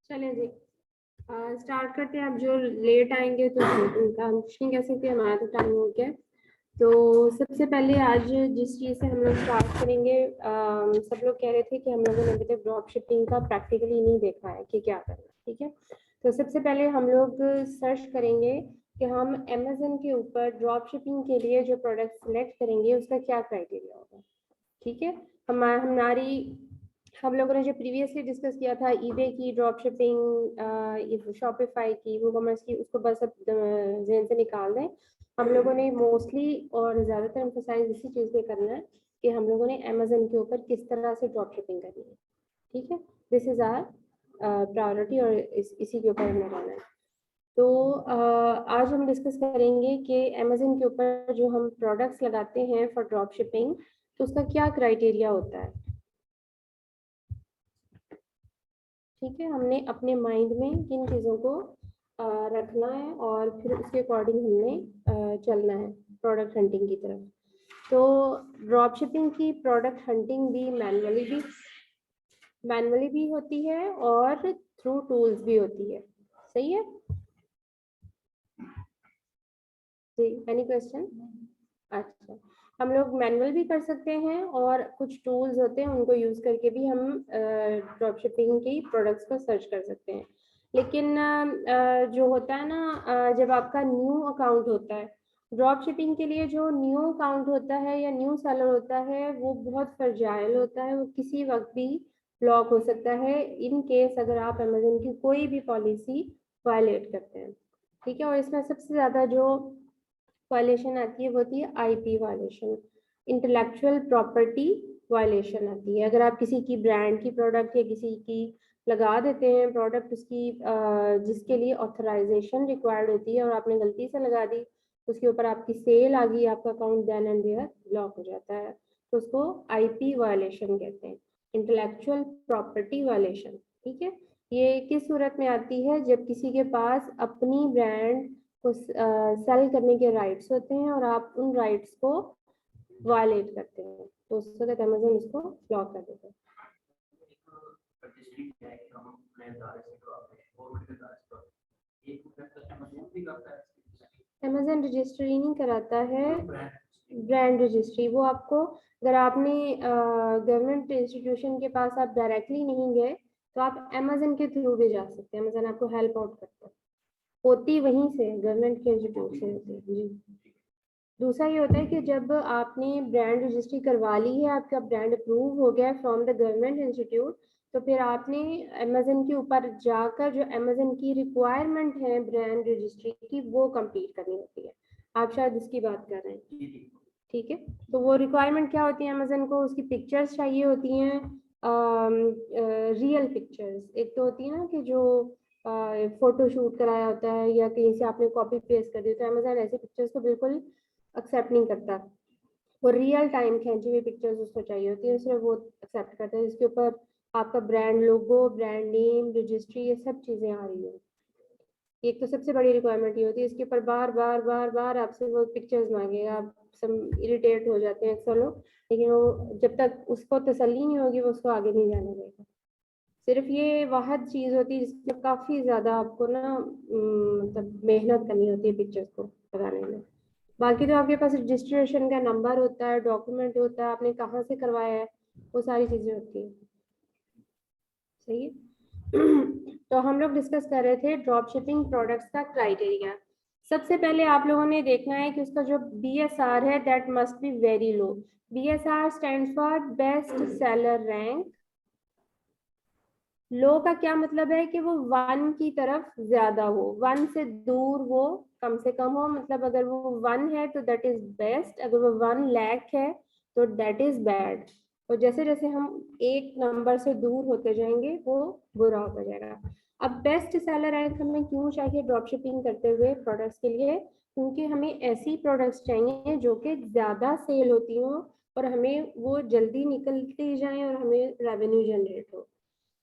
चलें जी, स्टार्ट करते हैं। अब जो लेट आएंगे तो उनका हम कुछ नहीं कह सकते, हमारा तो टाइम हो गया। तो सबसे पहले आज जिस चीज़ से हम लोग स्टार्ट करेंगे, सब लोग कह रहे थे कि हम लोगों ने अभी तक ड्रॉप शिपिंग का प्रैक्टिकली नहीं देखा है कि क्या करना है। ठीक है, तो सबसे पहले हम लोग सर्च करेंगे कि हम अमेजन के ऊपर ड्रॉप शिपिंग के लिए जो प्रोडक्ट सिलेक्ट करेंगे उसका क्या क्राइटेरिया होगा। ठीक है, हमारी हम लोगों ने जो प्रीवियसली डिस्कस किया था ईबे की ड्रॉप शिपिंग, शॉपिफाई की, वूकॉमर्स की, उसको बस अब जहन से निकाल दें। हम लोगों ने मोस्टली और ज़्यादातर एम्फोसाइज इसी चीज़ पे करना है कि हम लोगों ने अमेजन के ऊपर किस तरह से ड्रॉप शिपिंग करनी है। ठीक है, दिस इज़ आवर प्रायोरिटी और इसी के ऊपर हमें रहना है। तो आज हम डिस्कस करेंगे कि अमेजन के ऊपर जो हम प्रोडक्ट्स लगाते हैं फॉर ड्रॉप शिपिंग, तो उसका क्या क्राइटेरिया होता है। ठीक है, हमने अपने माइंड में किन चीज़ों को रखना है और फिर उसके अकॉर्डिंग हमने चलना है प्रोडक्ट हंटिंग की तरफ। तो ड्रॉप शिपिंग की प्रोडक्ट हंटिंग भी मैनुअली भी होती है और थ्रू टूल्स भी होती है। सही है जी, एनी क्वेश्चन? अच्छा, हम लोग मैनुअल भी कर सकते हैं और कुछ टूल्स होते हैं उनको यूज़ करके भी हम ड्रॉप शिपिंग की प्रोडक्ट्स को सर्च कर सकते हैं। लेकिन जो होता है ना, जब आपका न्यू अकाउंट होता है ड्रॉप शिपिंग के लिए, जो न्यू अकाउंट होता है या न्यू सेलर होता है वो बहुत फ्रजाइल होता है, वो किसी वक्त भी ब्लॉक हो सकता है इन केस अगर आप अमेजन की कोई भी पॉलिसी वायलेट करते हैं। ठीक है, और इसमें सबसे ज़्यादा जो वायलेशन आती है वो होती है IP violation, intellectual property violation आती है। अगर आप किसी की ब्रांड की प्रोडक्ट या किसी की लगा देते हैं प्रोडक्ट उसकी जिसके लिए ऑथराइजेशन रिक्वायर्ड होती है और आपने गलती से लगा दी, उसके ऊपर आपकी सेल आ गई, आपका account then and there block हो जाता है, तो उसको आईपी वायलेशन कहते हैं, इंटेलेक्चुअल प्रॉपर्टी वायलेशन। ठीक है, ये किस सूरत में आती है, जब किसी के पास अपनी ब्रांड को सेल करने के राइट्स होते हैं और आप उन राइट्स को वायलेट करते हैं, तो उस वक्त अमेजन इसको ब्लॉक कर देता है। अमेजन रजिस्ट्री नहीं कराता है, ब्रांड रजिस्ट्री वो आपको, अगर आपने गवर्नमेंट इंस्टीट्यूशन के पास आप डायरेक्टली नहीं गए तो आप अमेजन के थ्रू भी जा सकते हैं, अमेजन आपको हेल्प आउट करता है, होती वहीं से गवर्नमेंट के इंस्टीट्यूट से होती है जी। दूसरा ये होता है कि जब आपने ब्रांड रजिस्ट्री करवा ली है, आपका ब्रांड अप्रूव हो गया फ्रॉम द गवर्नमेंट इंस्टीट्यूट, तो फिर आपने अमेजन के ऊपर जाकर जो अमेजन की रिक्वायरमेंट है ब्रांड रजिस्ट्री की वो कंप्लीट करनी होती है। आप शायद इसकी बात कर रहे हैं। ठीक है, तो वो रिक्वायरमेंट क्या होती है, अमेजन को उसकी पिक्चर्स चाहिए होती हैं, रियल पिक्चर्स। एक तो होती है ना कि जो फोटो शूट कराया होता है या कहीं से आपने कॉपी पेस्ट कर दी, तो अमेजन ऐसी पिक्चर्स को बिल्कुल एक्सेप्ट नहीं करता। वो रियल टाइम खींची हुई पिक्चर्स उसको चाहिए होती है, उसमें वो एक्सेप्ट करता है जिसके ऊपर आपका brand logo, brand name, registry, ये सब चीज़ें आ रही है। एक तो सबसे बड़ी रिक्वायरमेंट ये होती है, इसके ऊपर बार बार बार बार आपसे वो पिक्चर्स मांगेगा, आप सब इरिटेट हो जाते हैं अक्सर लोग, लेकिन वो जब तक उसको तसल्ली नहीं होगी वो उसको आगे नहीं जाने देगा। सिर्फ ये वाहद चीज़ होती है जिसमें काफ़ी ज़्यादा आपको ना मतलब मेहनत करनी होती है पिक्चर्स को लगाने में। बाकी तो आपके पास रजिस्ट्रेशन का नंबर होता है, डॉक्यूमेंट होता है, आपने कहाँ से करवाया है, वो सारी चीज़ें होती है। सही है। तो हम लोग डिस्कस कर रहे थे ड्रॉप शिपिंग प्रोडक्ट्स का क्राइटेरिया। सबसे पहले आप लोगों ने देखना है कि उसका जो BSR है that must be very low. BSR stands for best seller rank. Low का क्या मतलब है कि वो 1 की तरफ ज्यादा हो, 1 से दूर वो कम से कम हो, मतलब अगर वो 1 है तो दैट इज बेस्ट, अगर वो 1 लाख है तो दैट इज बैड। तो जैसे जैसे हम एक नंबर से दूर होते जाएंगे वो बुरा होता जाएगा। अब बेस्ट सेलर रैंक हमें क्यों चाहिए ड्रॉप शिपिंग करते हुए प्रोडक्ट्स के लिए, क्योंकि हमें ऐसी प्रोडक्ट्स चाहिए जो कि ज्यादा सेल होती हो और हमें वो जल्दी निकलती जाए और हमें रेवेन्यू जनरेट हो।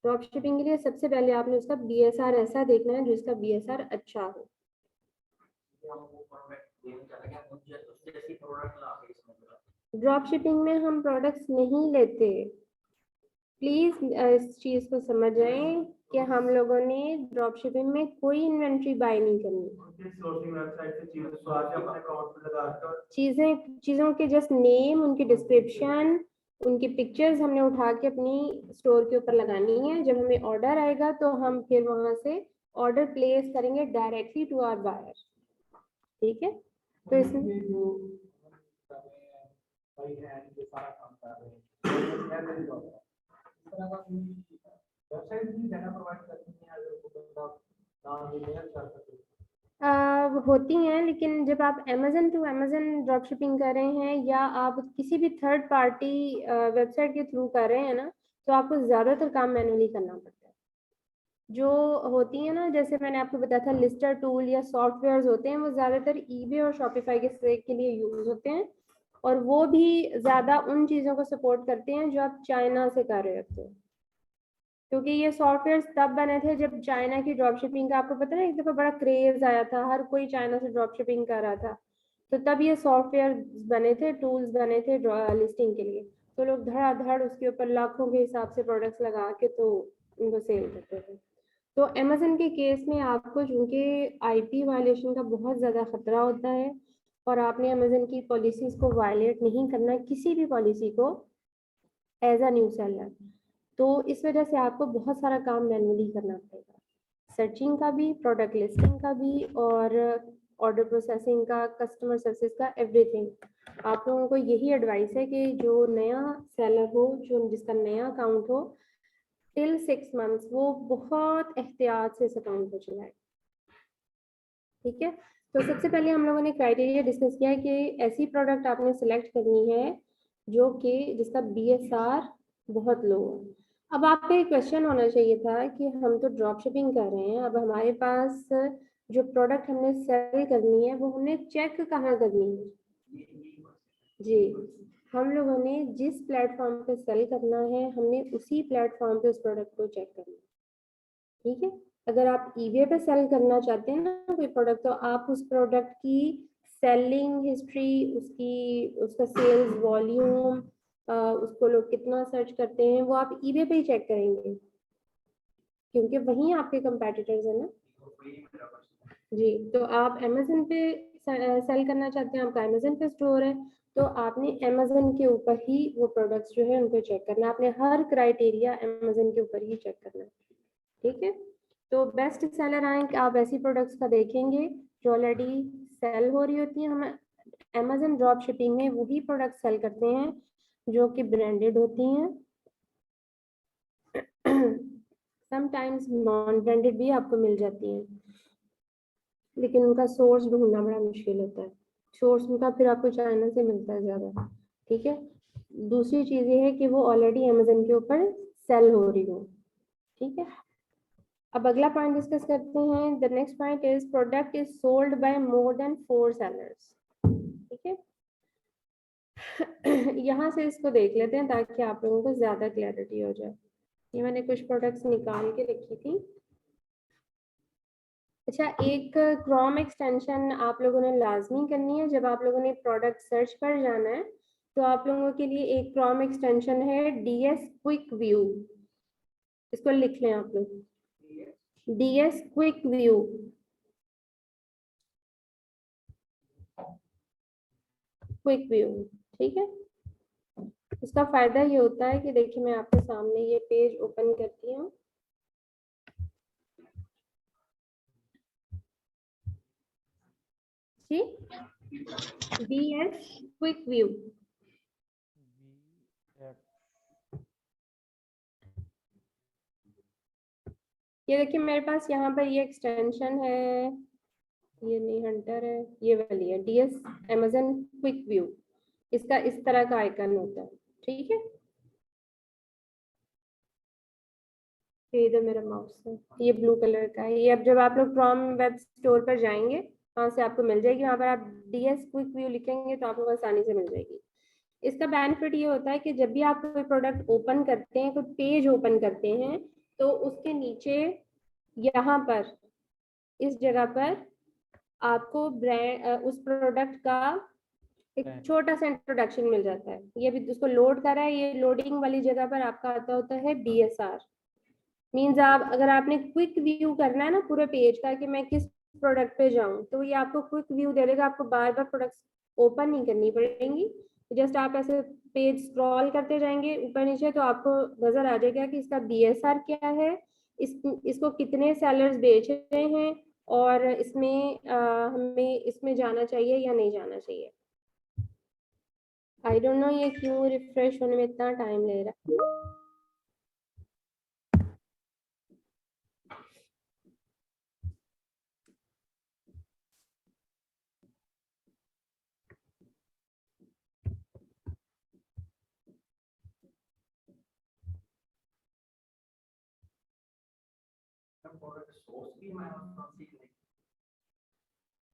ड्रॉप शिपिंग के लिए सबसे पहले आपने उसका BSR ऐसा देखना है जिसका BSR अच्छा हो। ड्रॉप शिपिंग में हम प्रोडक्ट्स नहीं लेते, प्लीज इस चीज को समझ जाएं कि हम लोगों ने ड्रॉप शिपिंग में कोई इन्वेंट्री बाय नहीं करनी। चीजों के जस्ट नेम, उनकी डिस्क्रिप्शन, उनकी पिक्चर्स हमने उठा के अपनी स्टोर के ऊपर लगानी है। जब हमें ऑर्डर आएगा तो हम फिर वहां से ऑर्डर प्लेस करेंगे डायरेक्टली टू आवर बायर। ठीक है, तो इसमें होती हैं, लेकिन जब आप Amazon to Amazon drop shipping कर रहे हैं या आप किसी भी थर्ड पार्टी वेबसाइट के थ्रू कर रहे हैं ना, तो आपको ज्यादातर काम मैनुअली करना पड़ता है। जो होती है ना, जैसे मैंने आपको बताया था लिस्टर टूल या सॉफ्टवेयर्स होते हैं, वो ज्यादातर ईबे और शॉपिफाई के लिए यूज होते हैं, और वो भी ज्यादा उन चीजों को सपोर्ट करते हैं जो आप चाइना से कर रहे होते हैं। क्योंकि ये सॉफ्टवेयर तब बने थे जब चाइना की ड्रॉप शिपिंग का, आपको पता है, एक दफा बड़ा क्रेज आया था, हर कोई चाइना से ड्रॉप शिपिंग कर रहा था। तो तब ये सॉफ्टवेयर बने थे, टूल्स बने थे लिस्टिंग के लिए। तो लोग धड़ाधड़ उसके ऊपर लाखों के हिसाब से प्रोडक्ट्स लगा के तो उनको सेल करते थे। तो अमेजन के केस में आपको चूंकि आईपी वायलेशन का बहुत ज्यादा खतरा होता है, और आपने अमेजन की पॉलिसीज को वायलेट नहीं करना, किसी भी पॉलिसी को, एज अ न्यू सेलर। तो इस वजह से आपको बहुत सारा काम मैनुअली करना पड़ेगा, सर्चिंग का भी, प्रोडक्ट लिस्टिंग का भी, और ऑर्डर प्रोसेसिंग का, कस्टमर सर्विस का, एवरीथिंग। आप लोगों को यही एडवाइस है कि जो नया सेलर हो, जो जिसका नया अकाउंट हो, टिल 6 मंथ्स वो बहुत एहतियात से इस अकाउंट को चलाए। ठीक है, तो सबसे पहले हम लोगों ने क्राइटेरिया डिस्कस किया है कि ऐसी प्रोडक्ट आपने सिलेक्ट करनी है जो कि जिसका बीएसआर बहुत लो है। अब आपका एक क्वेश्चन होना चाहिए था कि हम तो ड्रॉप शिपिंग कर रहे हैं, अब हमारे पास जो प्रोडक्ट हमने सेल करनी है वो हमने चेक कहाँ करनी है? जी, हम लोगों ने जिस प्लेटफॉर्म पे सेल करना है, हमने उसी प्लेटफॉर्म पे उस प्रोडक्ट को चेक करना है। ठीक है, अगर आप ईबे पे सेल करना चाहते हैं ना कोई प्रोडक्ट, तो आप उस प्रोडक्ट की सेलिंग हिस्ट्री, उसका सेल्स वॉल्यूम, उसको लोग कितना सर्च करते हैं, वो आप ईबे पे ही चेक करेंगे, क्योंकि वहीं आपके कंपेटिटर्स है ना। जी, तो आप अमेजन पे सेल करना चाहते हैं, आपका अमेजन पे स्टोर है, तो आपने अमेजन के ऊपर ही वो प्रोडक्ट्स जो है उनको चेक करना है। आपने हर क्राइटेरिया अमेजन के ऊपर ही चेक करना है। ठीक है, तो बेस्ट सेलर रैंक आप ऐसी प्रोडक्ट्स का देखेंगे जो ऑलरेडी सेल हो रही होती हैं। हम अमेजन ड्रॉप शिपिंग में वही प्रोडक्ट सेल करते हैं जो कि ब्रांडेड होती हैं। समटाइम्स नॉन ब्रांडेड भी आपको मिल जाती हैं, लेकिन उनका सोर्स ढूंढना बड़ा मुश्किल होता है। सोर्स उनका फिर आपको चाइना से मिलता है ज़्यादा। ठीक है, दूसरी चीज़ ये है कि वो ऑलरेडी अमेजन के ऊपर सेल हो रही हो। ठीक है, अब अगला पॉइंट डिस्कस करते हैं। The next point is product is sold by more than 4 sellers. ठीक है, यहाँ से इसको देख लेते हैं ताकि आप लोगों को ज्यादा क्लैरिटी हो जाए। ये मैंने कुछ प्रोडक्ट्स निकाल के रखी थी। अच्छा, एक क्रोम एक्सटेंशन आप लोगों ने लाजमी करनी है जब आप लोगों ने प्रोडक्ट सर्च पर जाना है, तो आप लोगों के लिए एक क्रोम एक्सटेंशन है DS क्विक व्यू। इसको लिख लें आप लोग, DS quick view. Quick view, ठीक है। इसका फायदा ये होता है कि देखिए मैं आपके सामने ये पेज ओपन करती हूँ। जी, DS क्विक व्यू। ये देखिए मेरे पास यहाँ पर ये एक्सटेंशन है, ये नहीं हंटर है, ये वाली है DS Amazon क्विक व्यू। इसका इस तरह का आइकन होता है। ठीक है, ये इधर मेरा माउस है, ये ब्लू कलर का है। ये अब जब आप लोग क्रोम वेब स्टोर पर जाएंगे वहां से आपको मिल जाएगी, वहां पर आप DS क्विक व्यू लिखेंगे तो आप लोग आसानी से मिल जाएगी। इसका बेनिफिट ये होता है कि जब भी आप कोई प्रोडक्ट ओपन करते हैं, कोई पेज ओपन करते हैं, तो उसके नीचे यहाँ पर इस जगह पर आपको ब्रांड उस प्रोडक्ट का एक छोटा सा इंट्रोडक्शन मिल जाता है। ये भी उसको लोड कर रहा है, ये लोडिंग वाली जगह पर आपका आता होता है BSR। मीन्स आप अगर आपने क्विक व्यू करना है ना पूरे पेज का कि मैं किस प्रोडक्ट पे जाऊं, तो ये आपको क्विक व्यू दे देगा, आपको बार बार प्रोडक्ट्स ओपन नहीं करनी पड़ेंगी। जस्ट आप ऐसे पेज स्क्रॉल करते जाएंगे ऊपर नीचे, तो आपको नजर आ जाएगा कि इसका BSR क्या है, इसको कितने सेलर्स बेच रहे हैं, और इसमें हमें इसमें जाना चाहिए या नहीं जाना चाहिए। आई डोंट नो ये क्यों रिफ्रेश होने में इतना टाइम ले रहा है।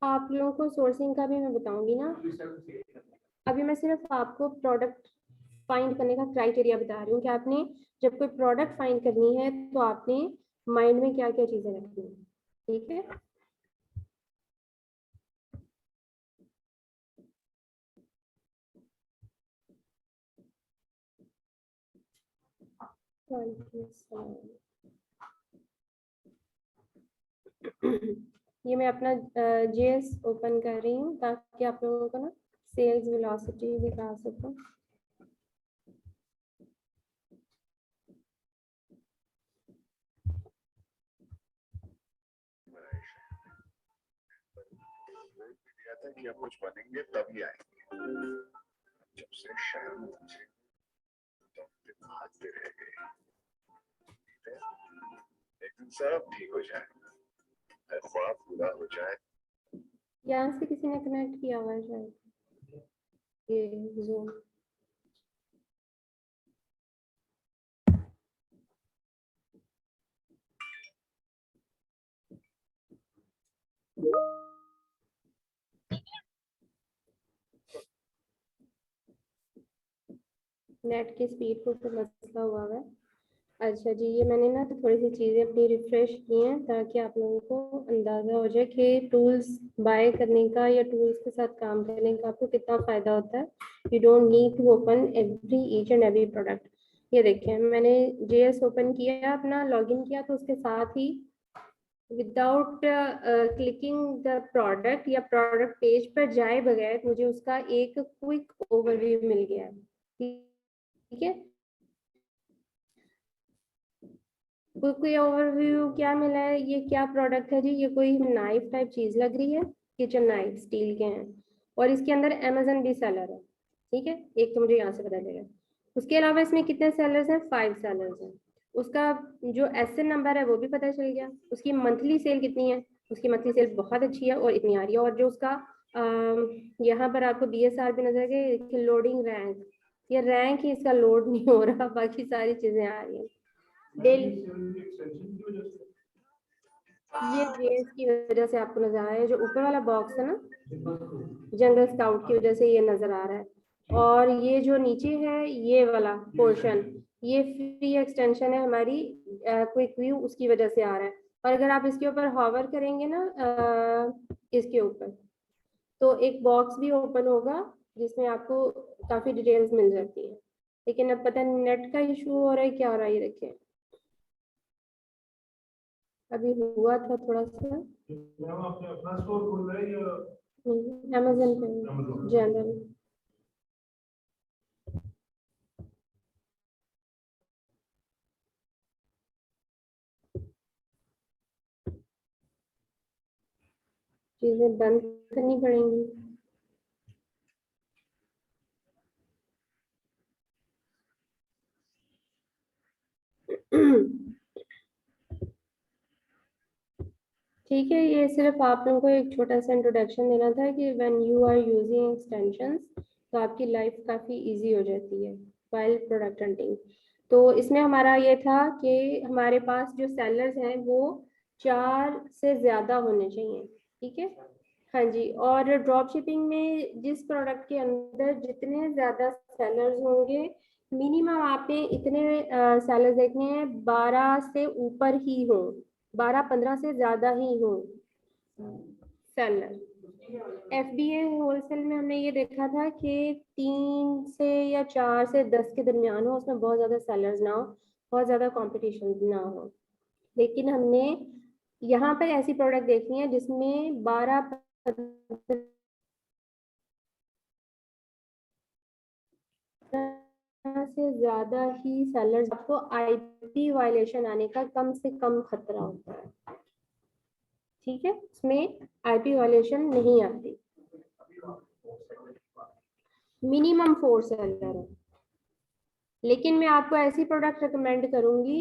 आप लोगों को सोर्सिंग का भी मैं बताऊंगी ना। अभी मैं सिर्फ आपको प्रोडक्ट फाइंड करने का क्राइटेरिया बता रही हूँ कि आपने जब कोई प्रोडक्ट फाइंड करनी है तो आपने माइंड में क्या क्या चीजें रखनी है। ठीक है, ये मैं अपना JS ओपन कर रही हूँ ताकि आप लोगों को ना सेल्स वेलोसिटी दिखा सकूं। कि अब कुछ बनेंगे तभी आएंगे, जब से शहर में पहुंचे तो भागते रह गए। एक दिन सब ठीक हो जाए, ख्वाब पूरा हो जाए। यहाँ से किसी ने कनेक्ट किया हुआ है शायद ये Zoom। नेट की स्पीड को तो मसला हुआ है। अच्छा जी, ये मैंने ना थोड़ी सी चीज़ें अपनी रिफ्रेश की हैं ताकि आप लोगों को अंदाज़ा हो जाए कि टूल्स बाय करने का या टूल्स के साथ काम करने का आपको कितना फ़ायदा होता है। You don't need to open every each and every product. ये देखिए मैंने JS ओपन किया, अपना लॉगिन किया, तो उसके साथ ही विदाउट क्लिकिंग द प्रोडक्ट या प्रोडक्ट पेज पर जाए बगैर मुझे उसका एक क्विक ओवरव्यू मिल गया। ठीक है, कोई ओवरव्यू क्या मिला है, ये क्या प्रोडक्ट है जी, ये कोई नाइफ टाइप चीज लग रही है, किचन नाइफ स्टील के हैं, और इसके अंदर Amazon भी सेलर है। ठीक है, एक तो मुझे यहाँ से पता चलेगा। उसके अलावा इसमें कितने सेलर्स हैं, 5 सेलर्स हैं। उसका जो SN नंबर है वो भी पता चल गया। उसकी मंथली सेल कितनी है, उसकी मंथली सेल बहुत अच्छी है और इतनी आ रही है। और जो उसका यहाँ पर आपको BSR भी नजर गए, लोडिंग रैंक, ये रैंक ही इसका लोड नहीं हो रहा, बाकी सारी चीजें आ रही हैं। डेली ये JS की वजह से आपको नजर आ रहा है, जो ऊपर वाला बॉक्स है ना, जंगल स्काउट की वजह से ये नजर आ रहा है। और ये जो नीचे है ये वाला पोर्शन, ये फ्री एक्सटेंशन है हमारी क्विक व्यू, उसकी वजह से आ रहा है। और अगर आप इसके ऊपर हॉवर करेंगे ना इसके ऊपर, तो एक बॉक्स भी ओपन होगा जिसमें आपको काफी डिटेल्स मिल जाती है। लेकिन अब पता नहीं नेट का इशू हो रहा है क्या हो रहा है, ये देखिए अभी हुआ था थोड़ा सा। आपने अपना स्टोर खोला है या Amazon पे जनरल। चीजें बंद करनी पड़ेंगी। ठीक है, ये सिर्फ आप लोगों को एक छोटा सा इंट्रोडक्शन देना था कि when you are using extensions तो आपकी लाइफ काफ़ी इजी हो जाती है वाइल प्रोडक्ट हंटिंग। तो इसमें हमारा ये था कि हमारे पास जो सेलर्स हैं वो 4 से ज़्यादा होने चाहिए। ठीक है, हाँ जी। और ड्रॉप शिपिंग में जिस प्रोडक्ट के अंदर जितने ज़्यादा सेलर्स होंगे, मिनिमम आपने इतने सेलर्स देखने हैं 12 से ऊपर ही हों, 12-15 से ज्यादा ही हो सेलर। FBA होलसेल में हमने ये देखा था कि 3 से या 4 से 10 के दरमियान हो, उसमें बहुत ज्यादा सेलर्स ना हो, बहुत ज्यादा कंपटीशन ना हो। लेकिन हमने यहाँ पर ऐसी प्रोडक्ट देखी है जिसमें 12 से ज्यादा ही सेलर्स, आपको IP वायलेशन आने का कम से कम खतरा होता है। ठीक है, इसमें IP वायलेशन नहीं आती, मिनिमम 4 सेलर है। लेकिन मैं आपको ऐसी प्रोडक्ट रिकमेंड करूंगी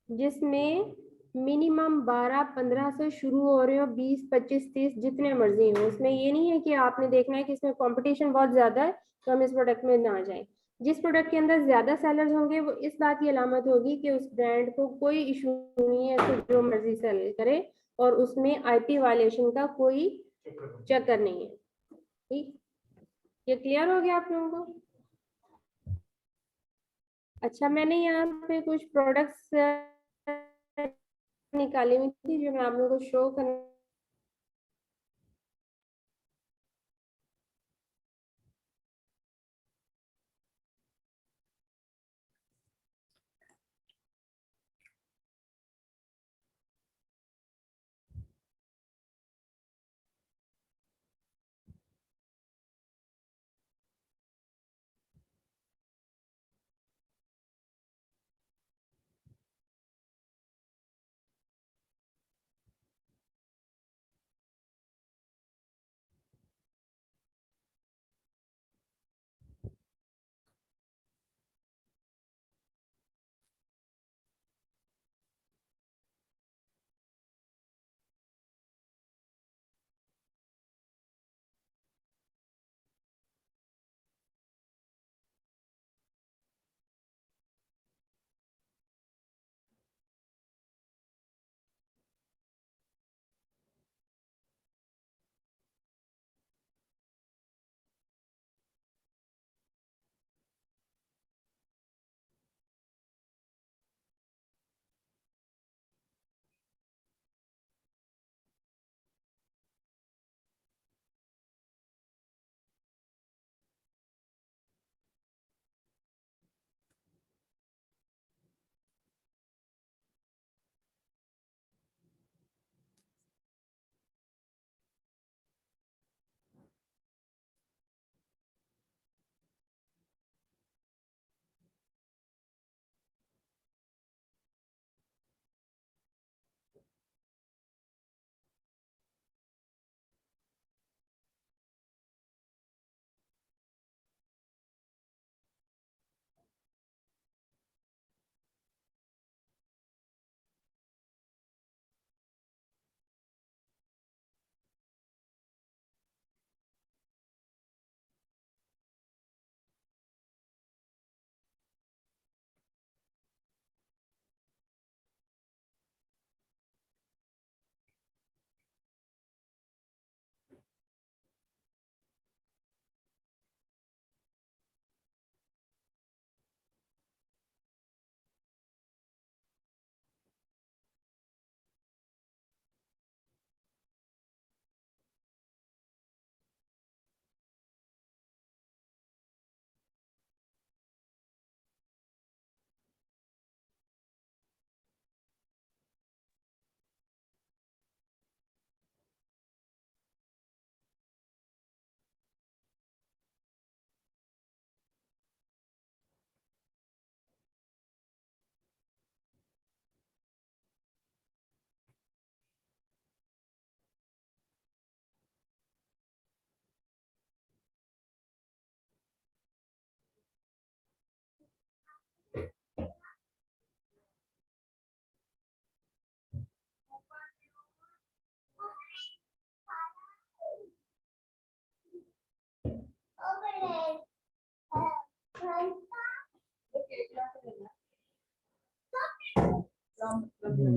जिसमें मिनिमम 12-15 से शुरू हो रहे हो, 20-25-30 जितने मर्जी हो। इसमें ये नहीं है कि आपने देखना है कि इसमें कंपटीशन बहुत ज्यादा है तो हम इस प्रोडक्ट में ना जाएं। जिस प्रोडक्ट के अंदर ज्यादा सेलर्स होंगे वो इस बात की अलामत होगी कि उस ब्रांड को कोई इशू नहीं है, तो जो मर्जी सेल करे और उसमें IP वायलेशन का कोई चक्कर नहीं है। ठीक, ये क्लियर हो गया आप लोगों को? अच्छा, मैंने यहाँ पे कुछ प्रोडक्ट्स निकाली हुई थी जो मैं आप लोगों को शो करना।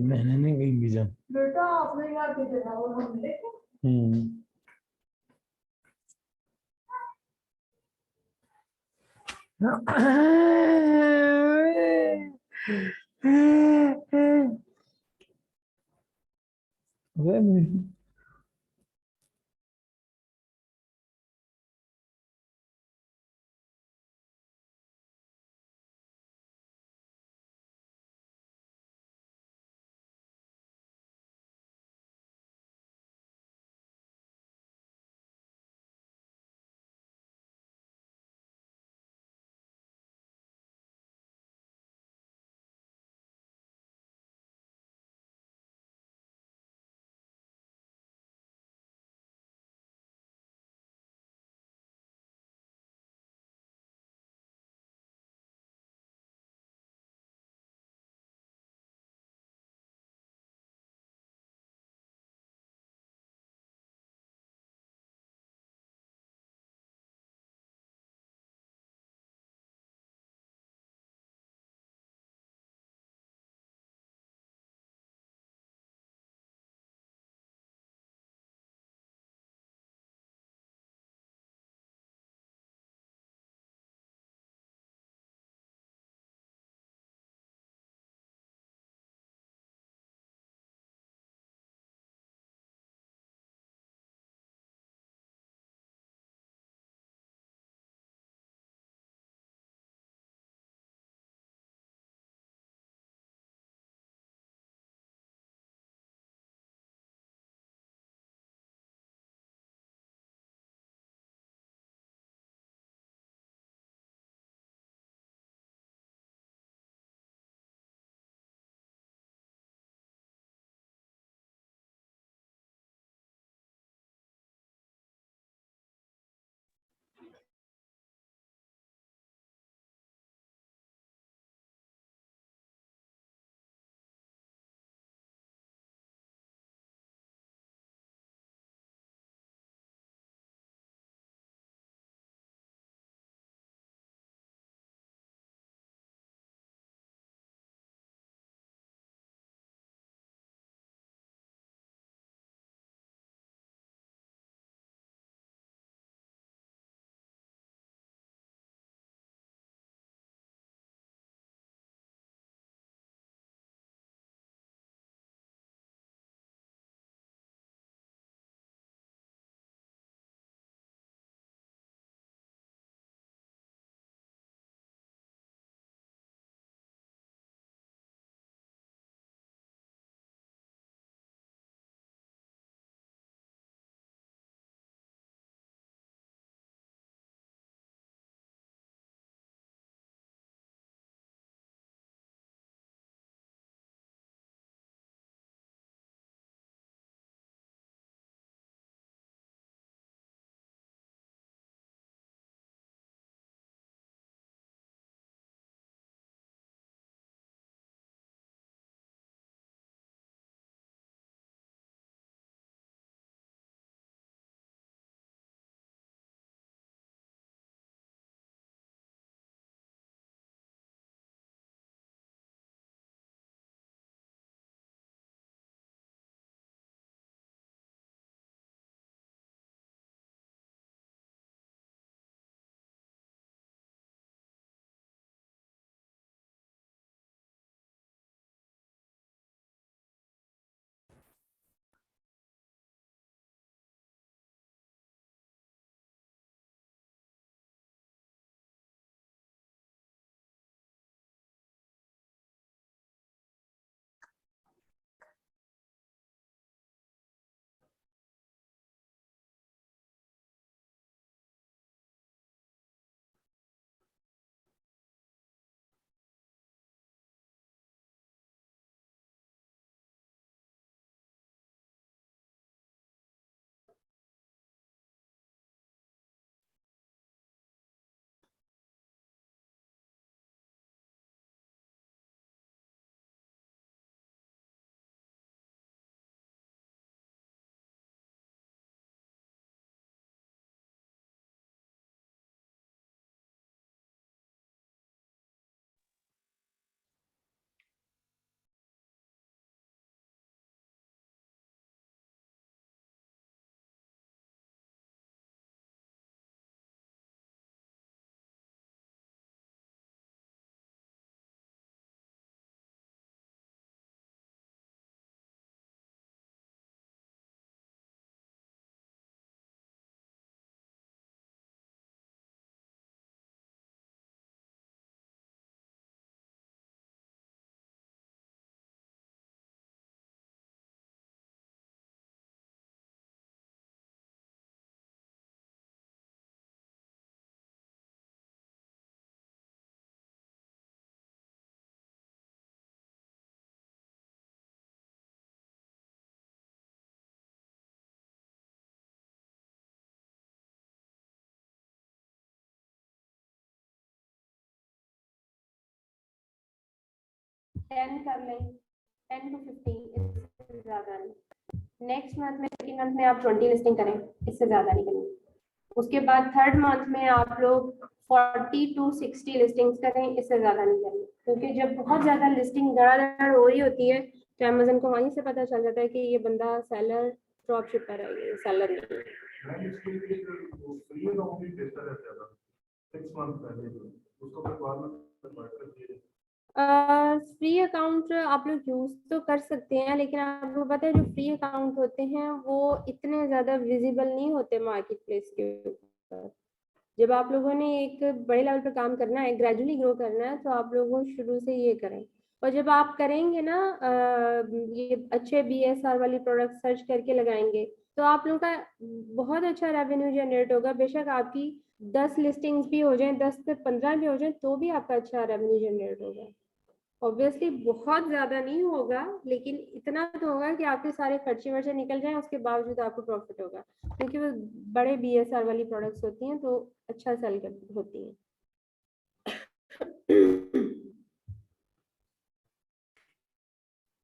मैंने नहीं कहीं भेजा बेटा आपने क्या भेजा वो हमने 10 कर लें, 10 to 15, इससे ज़्यादा नहीं। नेक्स्ट मंथ में, सेकेंड मंथ में आप 20 लिस्टिंग करें, इससे ज़्यादा नहीं करनी। उसके बाद थर्ड मंथ में आप लोग 40 to 60 लिस्टिंग्स करें, इससे ज़्यादा नहीं करनी, क्योंकि जब बहुत ज़्यादा लिस्टिंग धड़ाधड़ हो रही होती है तो अमेजन को वहीं से पता चल जाता है कि ये बंदा सेलर ड्रॉप शिपर है, ये सेलर नहीं है। फ्री अकाउंट आप लोग यूज तो कर सकते हैं, लेकिन आपको पता है जो फ्री अकाउंट होते हैं वो इतने ज्यादा विजिबल नहीं होते मार्केट प्लेस के ऊपर। जब आप लोगों ने एक बड़े लेवल पर काम करना है, ग्रेजुअली ग्रो करना है, तो आप लोगों को शुरू से ये करें। और जब आप करेंगे ना ये अच्छे BSR वाली प्रोडक्ट सर्च करके लगाएंगे, तो आप लोगों का बहुत अच्छा रेवेन्यू जनरेट होगा। बेशक आपकी 10 लिस्टिंग्स भी हो जाए, 10 से 15 भी हो जाए, तो भी आपका अच्छा रेवेन्यू जनरेट होगा। ऑब्वियसली बहुत ज्यादा नहीं होगा, लेकिन इतना तो होगा कि आपके सारे खर्चे वर्चे निकल जाएं, उसके बावजूद आपको प्रॉफिट होगा, क्योंकि वो बड़े BSR वाली प्रोडक्ट्स होती हैं तो अच्छा सेल होती हैं।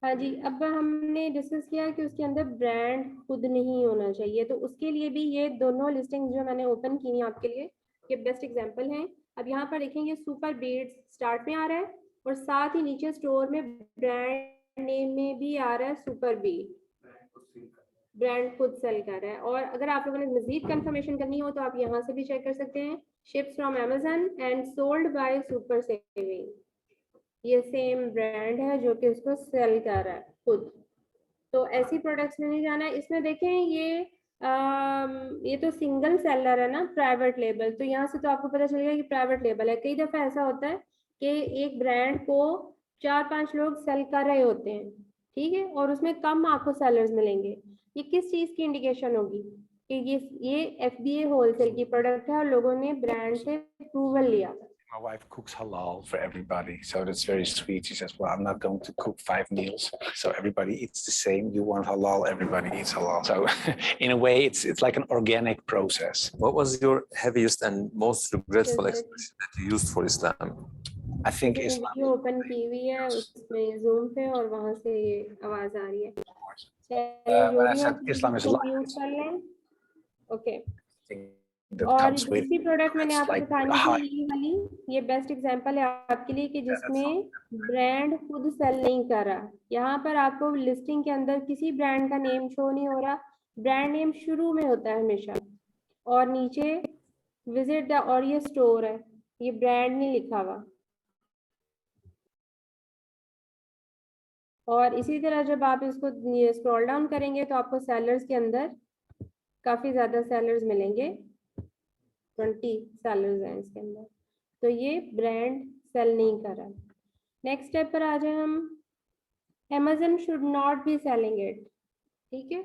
हाँ जी, अब हमने डिस्कस किया कि उसके अंदर ब्रांड खुद नहीं होना चाहिए, तो उसके लिए भी ये दोनों लिस्टिंग जो मैंने ओपन की हैं आपके लिए, ये बेस्ट एग्जांपल हैं। अब यहाँ पर देखेंगे सुपर बीड्स स्टार्ट में आ रहा है, और साथ ही नीचे स्टोर में ब्रांड नेम में भी आ रहा है सुपर बीड, ब्रांड खुद सेल कर रहा है। और अगर आप लोगों ने मजीद कंफर्मेशन करनी हो तो आप यहाँ से भी चेक कर सकते हैं, ships from Amazon and sold by super saving, ये सेम ब्रांड है जो कि उसको सेल कर रहा है खुद। तो ऐसी प्रोडक्ट्स में नहीं जाना है। इसमें देखें ये तो सिंगल सेलर है ना, प्राइवेट लेबल, तो यहाँ से तो आपको पता चलेगा कि प्राइवेट लेबल है। कई दफा ऐसा होता है कि एक ब्रांड को 4-5 लोग सेल कर रहे होते हैं, ठीक है, और उसमें कम आपको सेलर्स मिलेंगे। ये किस चीज की इंडिकेशन होगी कि ये FBA होलसेल की प्रोडक्ट है और लोगों ने ब्रांड से अप्रूवल लिया। My wife cooks halal for everybody, so that's very sweet. She says, well, I'm not going to cook 5 meals, so everybody eats the same. You want halal, everybody eats halal. So in a way, it's like an organic process. What was your heaviest and most regretful expression that you used for Islam? I think Islam. Video open की हुई है उसमें zoom पे, और वहां से ये आवाज आ रही है। When I said Islam is life, mute कर लें, ओके। that और comes with दूसरी प्रोडक्ट मैंने आपको like दिखानी high. थी, ये वाली, ये बेस्ट एग्जांपल है आपके लिए कि जिसमें ब्रांड खुद सेल नहीं कर रहा। यहाँ पर आपको लिस्टिंग के अंदर किसी ब्रांड का नेम शो नहीं हो रहा, ब्रांड नेम शुरू में होता है हमेशा, और नीचे विजिट द, और ये स्टोर है, ये ब्रांड नहीं लिखा हुआ। और इसी तरह जब आप इसको स्क्रॉल डाउन करेंगे तो आपको सेलर्स के अंदर काफी ज्यादा सेलर्स मिलेंगे, 20 सेलर्स हैं इसके अंदर, तो ये ब्रांड सेल नहीं कर रहा। नेक्स्ट स्टेप पर आ जाए हम, Amazon should not be selling it, ठीक है।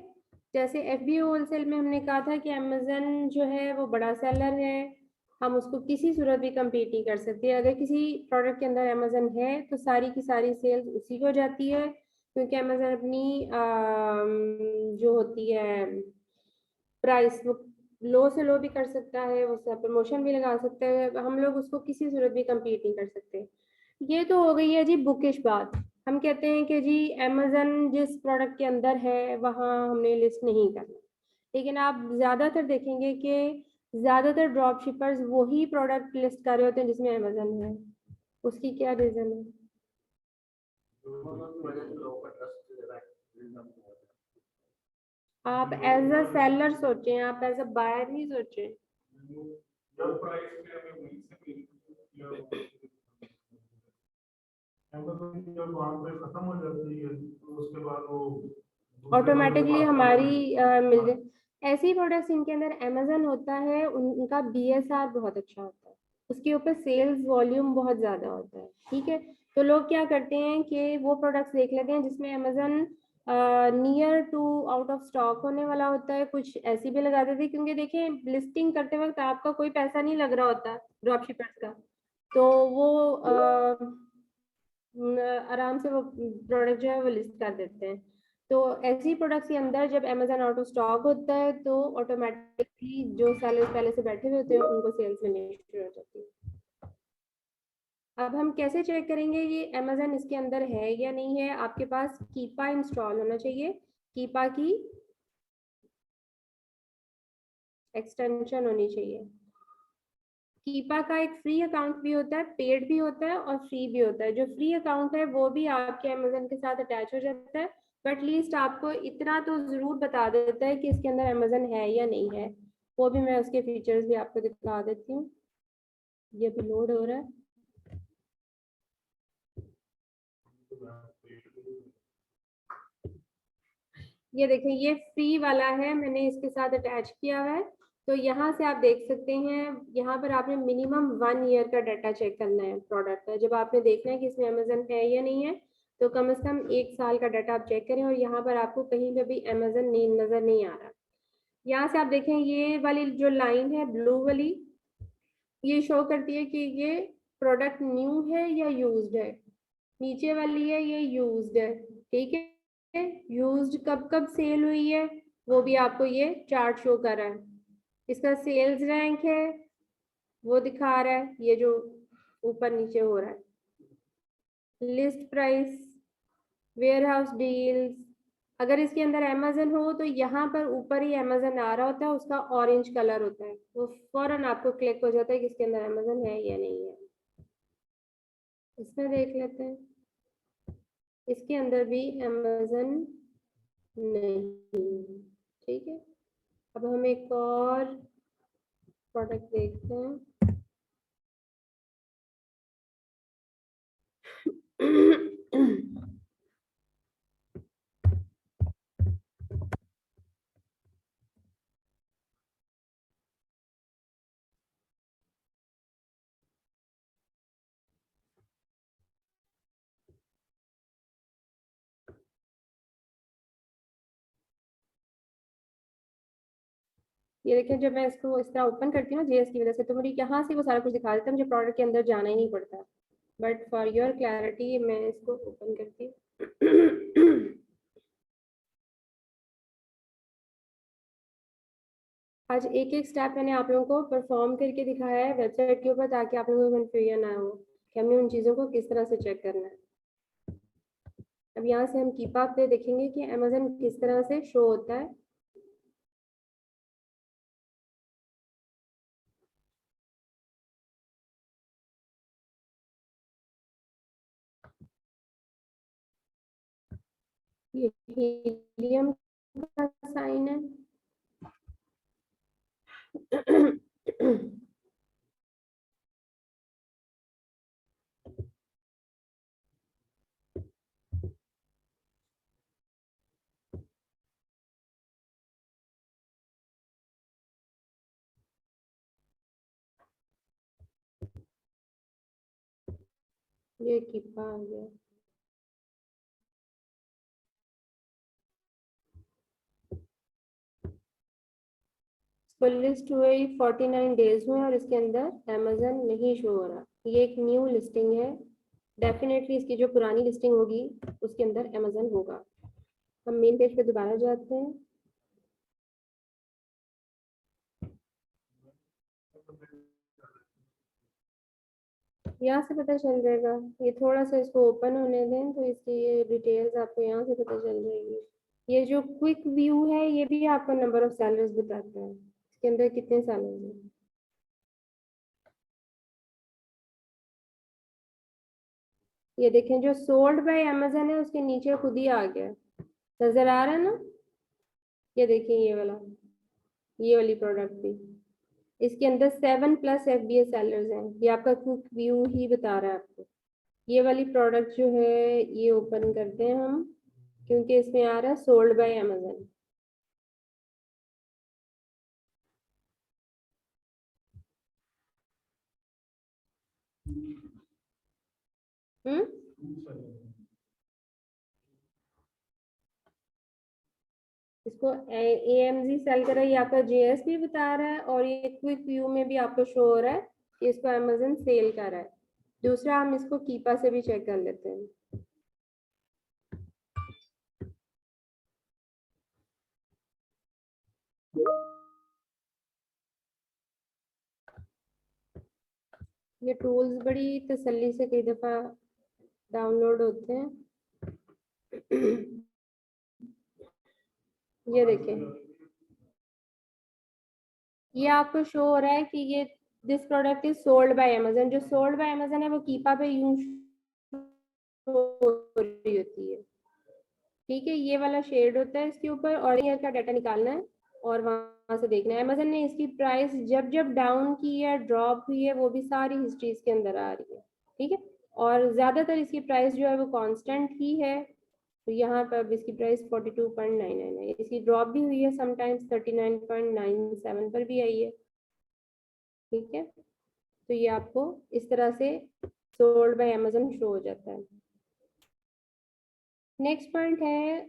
जैसे FBA होलसेल में हमने कहा था कि Amazon जो है वो बड़ा सेलर है, हम उसको किसी सूरत भी कम्पीट नहीं कर सकते। अगर किसी प्रोडक्ट के अंदर Amazon है तो सारी की सारी सेल्स उसी को जाती है, क्योंकि Amazon अपनी जो होती है प्राइस वो लो से लो भी कर सकता है, उसका प्रमोशन भी लगा सकता है, हम लोग उसको किसी सूरत भी कम्पीट नहीं कर सकते। ये तो हो गई है जी बुकिश बात। हम कहते हैं कि जी Amazon जिस प्रोडक्ट के अंदर है वहाँ हमने लिस्ट नहीं करना, लेकिन आप ज़्यादातर देखेंगे कि ज़्यादातर ड्रॉप शिपर्स वही प्रोडक्ट लिस्ट कर रहे होते हैं जिसमें Amazon है। उसकी क्या रीज़न है? आप एज अ सेलर सोचें, आप एज अ बायर नहीं सोचें। ऑटोमेटिकली हमारी मिल जाए। ऐसी प्रोडक्ट्स इनके अंदर Amazon होता है, उनका BSR बहुत अच्छा होता है, उसके ऊपर सेल्स वॉल्यूम बहुत ज्यादा होता है, ठीक है। तो लोग क्या करते हैं कि वो प्रोडक्ट्स देख लेते हैं जिसमें Amazon near to out of stock होने वाला होता है, कुछ ऐसी भी लगा देते हैं, क्योंकि देखें लिस्टिंग करते वक्त आपका कोई पैसा नहीं लग रहा होता ड्रॉप शिपर्स का, तो वो आराम से वो प्रोडक्ट जो है वो लिस्ट कर देते हैं। तो ऐसी प्रोडक्ट्स के अंदर जब Amazon आउट ऑफ स्टॉक होता है तो ऑटोमेटिकली जो सेलर्स पहले से बैठे हुए होते हैं उनको सेल्स मिलनी शुरू हो जाती है। अब हम कैसे चेक करेंगे ये अमेजन इसके अंदर है या नहीं है? आपके पास कीपा इंस्टॉल होना चाहिए, कीपा की एक्सटेंशन होनी चाहिए। कीपा का एक फ्री अकाउंट भी होता है, पेड भी होता है और फ्री भी होता है। जो फ्री अकाउंट है वो भी आपके अमेजन के साथ अटैच हो जाता है, बट लीस्ट आपको इतना तो जरूर बता देता है कि इसके अंदर अमेजन है या नहीं है। वो भी मैं उसके फीचर्स भी आपको दिखा देती हूँ। ये भी लोड हो रहा है। ये देखें, ये फ्री वाला है, मैंने इसके साथ अटैच किया हुआ है। तो यहाँ से आप देख सकते हैं, यहाँ पर आपने मिनिमम 1 ईयर का डाटा चेक करना है प्रोडक्ट का। जब आपने देखना है कि इसमें अमेजन है या नहीं है, तो कम से कम 1 साल का डाटा आप चेक करें, और यहाँ पर आपको कहीं पे भी अमेजन नहीं नजर नहीं आ रहा। यहाँ से आप देखें, ये वाली जो लाइन है ब्लू वाली, ये शो करती है कि ये प्रोडक्ट न्यू है या यूज्ड है। नीचे वाली है ये यूज्ड है, ठीक है। यूज्ड कब कब सेल हुई है वो भी आपको ये चार्ट शो कर रहा है। इसका सेल्स रैंक है वो दिखा रहा है, ये जो ऊपर नीचे हो रहा है। List price, warehouse deals, अगर इसके अंदर अमेजन हो तो यहाँ पर ऊपर ही अमेजन आ रहा होता है, उसका ऑरेंज कलर होता है, वो फौरन आपको क्लिक हो जाता है कि इसके अंदर अमेजन है या नहीं है। इसमें देख लेते हैं, इसके अंदर भी अमेजन नहीं, ठीक है। अब हम एक और प्रोडक्ट देखते हैं। ये देखिए, जब मैं इसको इस तरह ओपन करती हूँ जेएस की वजह से, तो मुझे यहाँ से वो सारा कुछ दिखा देता है, मुझे प्रोडक्ट के अंदर जाना ही नहीं पड़ता। बट फॉर योर क्लैरिटी मैं इसको ओपन करती हूँ। आज एक एक स्टेप मैंने आप लोगों को परफॉर्म करके दिखाया है वेबसाइट के ऊपर, ताकि आप लोगों को कंफ्यूजन ना हो कि हमने उन चीज़ों को किस तरह से चेक करना है। अब यहाँ से हम कीपा पे देखेंगे कि अमेजन किस तरह से शो होता है। ये हीलियम का साइन है। ये कीपा आ गया। फुल लिस्ट हुए 49 डेज हुए और इसके अंदर अमेजन नहीं शो हो रहा। ये एक न्यू लिस्टिंग है, डेफिनेटली इसकी जो पुरानी लिस्टिंग होगी उसके अंदर अमेजन होगा। हम मेन पेज पे दोबारा जाते हैं। यहाँ से पता चल जाएगा, ये थोड़ा सा इसको ओपन होने दें तो इसकी ये डिटेल्स आपको यहाँ से पता चल जाएगी। ये जो क्विक व्यू है ये भी आपको नंबर ऑफ सेलर्स बताता है, इसके अंदर कितने सेलर्स हैं। ये देखें, जो सोल्ड बाय अमेजन है उसके नीचे खुद ही आ गया, नजर आ रहा है ना। ये देखिए, ये वाली प्रोडक्ट भी, इसके अंदर 7+ FBA सेलर्स हैं। ये आपका क्विक व्यू ही बता रहा है आपको। ये वाली प्रोडक्ट जो है ये ओपन करते हैं हम, क्योंकि इसमें आ रहा है सोल्ड बाय अमेजन। हम्म, इसको AMZ सेल करा, ये आपका JS भी बता रहा है, और ये क्विक व्यू में भी आपको शो हो रहा है कि इसको अमेजन सेल कर रहा है। दूसरा, हम इसको कीपा से भी चेक कर लेते हैं। ये टूल्स बड़ी तसल्ली से कई दफ़ा डाउनलोड होते हैं। ये देखें, ये आपको शो हो रहा है कि ये this product is sold by Amazon. जो सोल्ड बाय अमेजन है वो कीपा पे यूं शो हो रही होती है। ठीक है, ये वाला शेड होता है इसके ऊपर, और ईयर का डाटा निकालना है और वहां से देखना है। अमेजन ने इसकी प्राइस जब जब डाउन की है, ड्रॉप हुई है, वो भी सारी हिस्ट्री इसके अंदर आ रही है। ठीक है, और ज्यादातर इसकी प्राइस जो है वो कांस्टेंट ही है। तो यहाँ पर अब इसकी प्राइस 42.99 है। इसकी ड्रॉप भी हुई है, समटाइम्स 39.97 पर भी आई है। ठीक है, तो ये आपको इस तरह से सोल्ड बाय अमेजन शो हो जाता है। नेक्स्ट पॉइंट है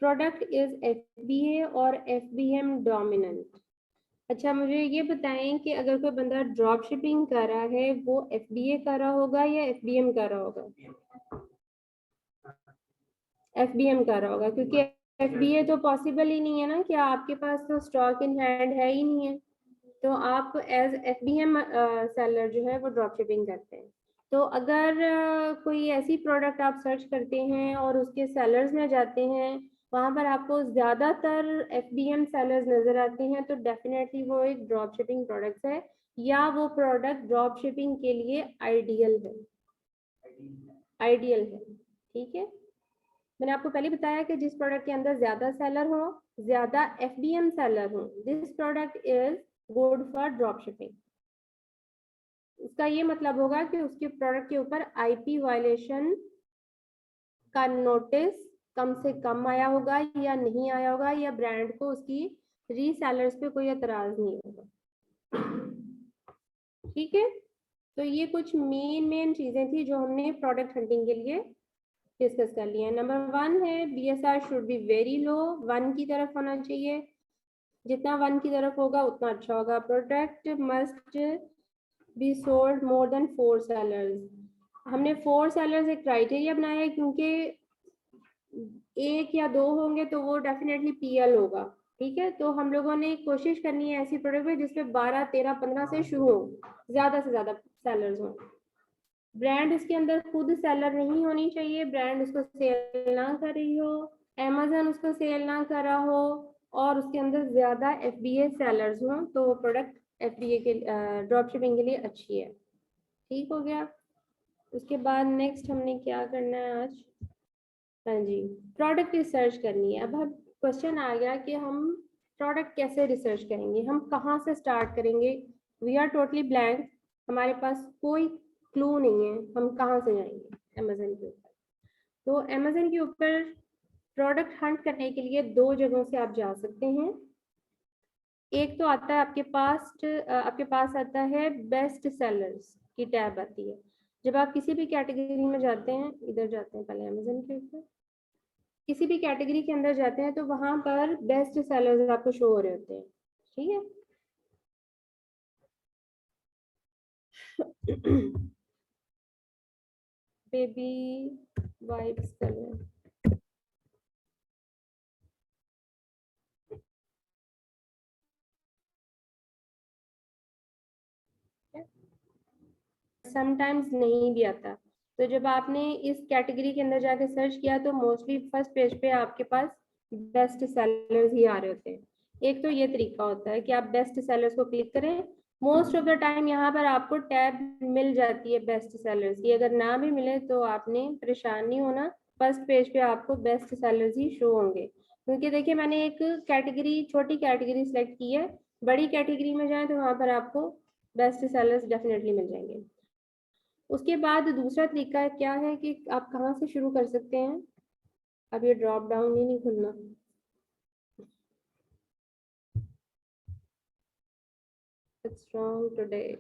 प्रोडक्ट इज FBA और FBM डोमिनेंट। अच्छा, मुझे ये बताएं कि अगर कोई बंदा ड्रॉप शिपिंग कर रहा है वो FBA कर रहा होगा या FBM कर रहा होगा? FBM कर रहा होगा, क्योंकि FBA तो पॉसिबल ही नहीं है ना, कि आपके पास तो स्टॉक इन हैंड है ही नहीं है, तो आप एज FBM सेलर जो है वो ड्रॉप शिपिंग करते हैं। तो अगर कोई ऐसी प्रोडक्ट आप सर्च करते हैं और उसके सेलर्स में जाते हैं, वहां पर आपको ज्यादातर FBM सेलर्स नजर आते हैं, तो डेफिनेटली वो एक ड्रॉप शिपिंग प्रोडक्ट है, या वो प्रोडक्ट ड्रॉप शिपिंग के लिए आइडियल है। आइडियल है, ठीक है। मैंने आपको पहले बताया कि जिस प्रोडक्ट के अंदर ज्यादा सेलर हो, ज्यादा FBM सेलर हो, this product is good for drop shipping. इसका ये मतलब होगा कि उसके प्रोडक्ट के ऊपर IP वायलेशन का नोटिस कम से कम आया होगा या नहीं आया होगा, या ब्रांड को उसकी रीसेलर्स पे कोई एतराज नहीं होगा। ठीक है, तो ये कुछ मेन चीजें थी जो हमने प्रोडक्ट हंटिंग के लिए डिस्कस कर लिया है। नंबर 1 है BSR शुड बी वेरी लो, 1 की तरफ होना चाहिए। जितना 1 की तरफ होगा उतना अच्छा होगा। Product must be sold more than 4 sellers. हमने 4 सेलर्स एक क्राइटेरिया बनाया है, क्योंकि 1 या 2 होंगे तो वो डेफिनेटली PL होगा। ठीक है, तो हम लोगों ने कोशिश करनी है ऐसी प्रोडक्ट में जिसपे 12, 13, 15 से शुरू हो, ज्यादा से ज्यादा सेलर्स हो। ब्रांड इसके अंदर खुद सेलर नहीं होनी चाहिए, ब्रांड उसको सेल ना कर रही हो, अमेजन उसको सेल ना कर रहा हो, और उसके अंदर ज्यादा FBA सेलर्स हो, तो वो प्रोडक्ट FBA के ड्रॉप शिपिंग के लिए अच्छी है। ठीक हो गया। उसके बाद नेक्स्ट हमने क्या करना है आज? हाँ जी, प्रोडक्ट रिसर्च करनी है। अब क्वेश्चन आ गया कि हम प्रोडक्ट कैसे रिसर्च करेंगे, हम कहाँ से स्टार्ट करेंगे? वी आर टोटली ब्लैंक, हमारे पास कोई क्लू नहीं है, हम कहाँ से जाएंगे? अमेजन के ऊपर। तो अमेजन के ऊपर प्रोडक्ट हंट करने के लिए 2 जगहों से आप जा सकते हैं। एक तो आता है आपके पास आता है बेस्ट सेलर्स की टैब आती है। जब आप किसी भी कैटेगरी में जाते हैं, इधर जाते हैं पहले अमेजन के ऊपर, किसी भी कैटेगरी के अंदर जाते हैं तो वहां पर बेस्ट सेलर्स आपको शो हो रहे होते हैं। ठीक है। बेबी वाइप्स कलर, समटाइम्स नहीं भी आता। तो जब आपने इस कैटेगरी के अंदर जाके सर्च किया तो मोस्टली फर्स्ट पेज पे आपके पास बेस्ट सेलर्स ही आ रहे होते हैं। एक तो ये तरीका होता है कि आप बेस्ट सेलर्स को क्लिक करें। मोस्ट ऑफ द टाइम यहाँ पर आपको टैब मिल जाती है बेस्ट सेलर्स की। अगर ना भी मिले तो आपने परेशान नहीं होना, फर्स्ट पेज पे आपको बेस्ट सेलर्स ही शो होंगे। क्योंकि देखिए, मैंने एक कैटेगरी, छोटी कैटेगरी सेलेक्ट की है, बड़ी कैटेगरी में जाए तो वहां पर आपको बेस्ट सेलर्स डेफिनेटली मिल जाएंगे। उसके बाद दूसरा तरीका क्या है कि आप कहाँ से शुरू कर सकते हैं? अब ये ड्रॉप डाउन ही नहीं खुलना। It's wrong today.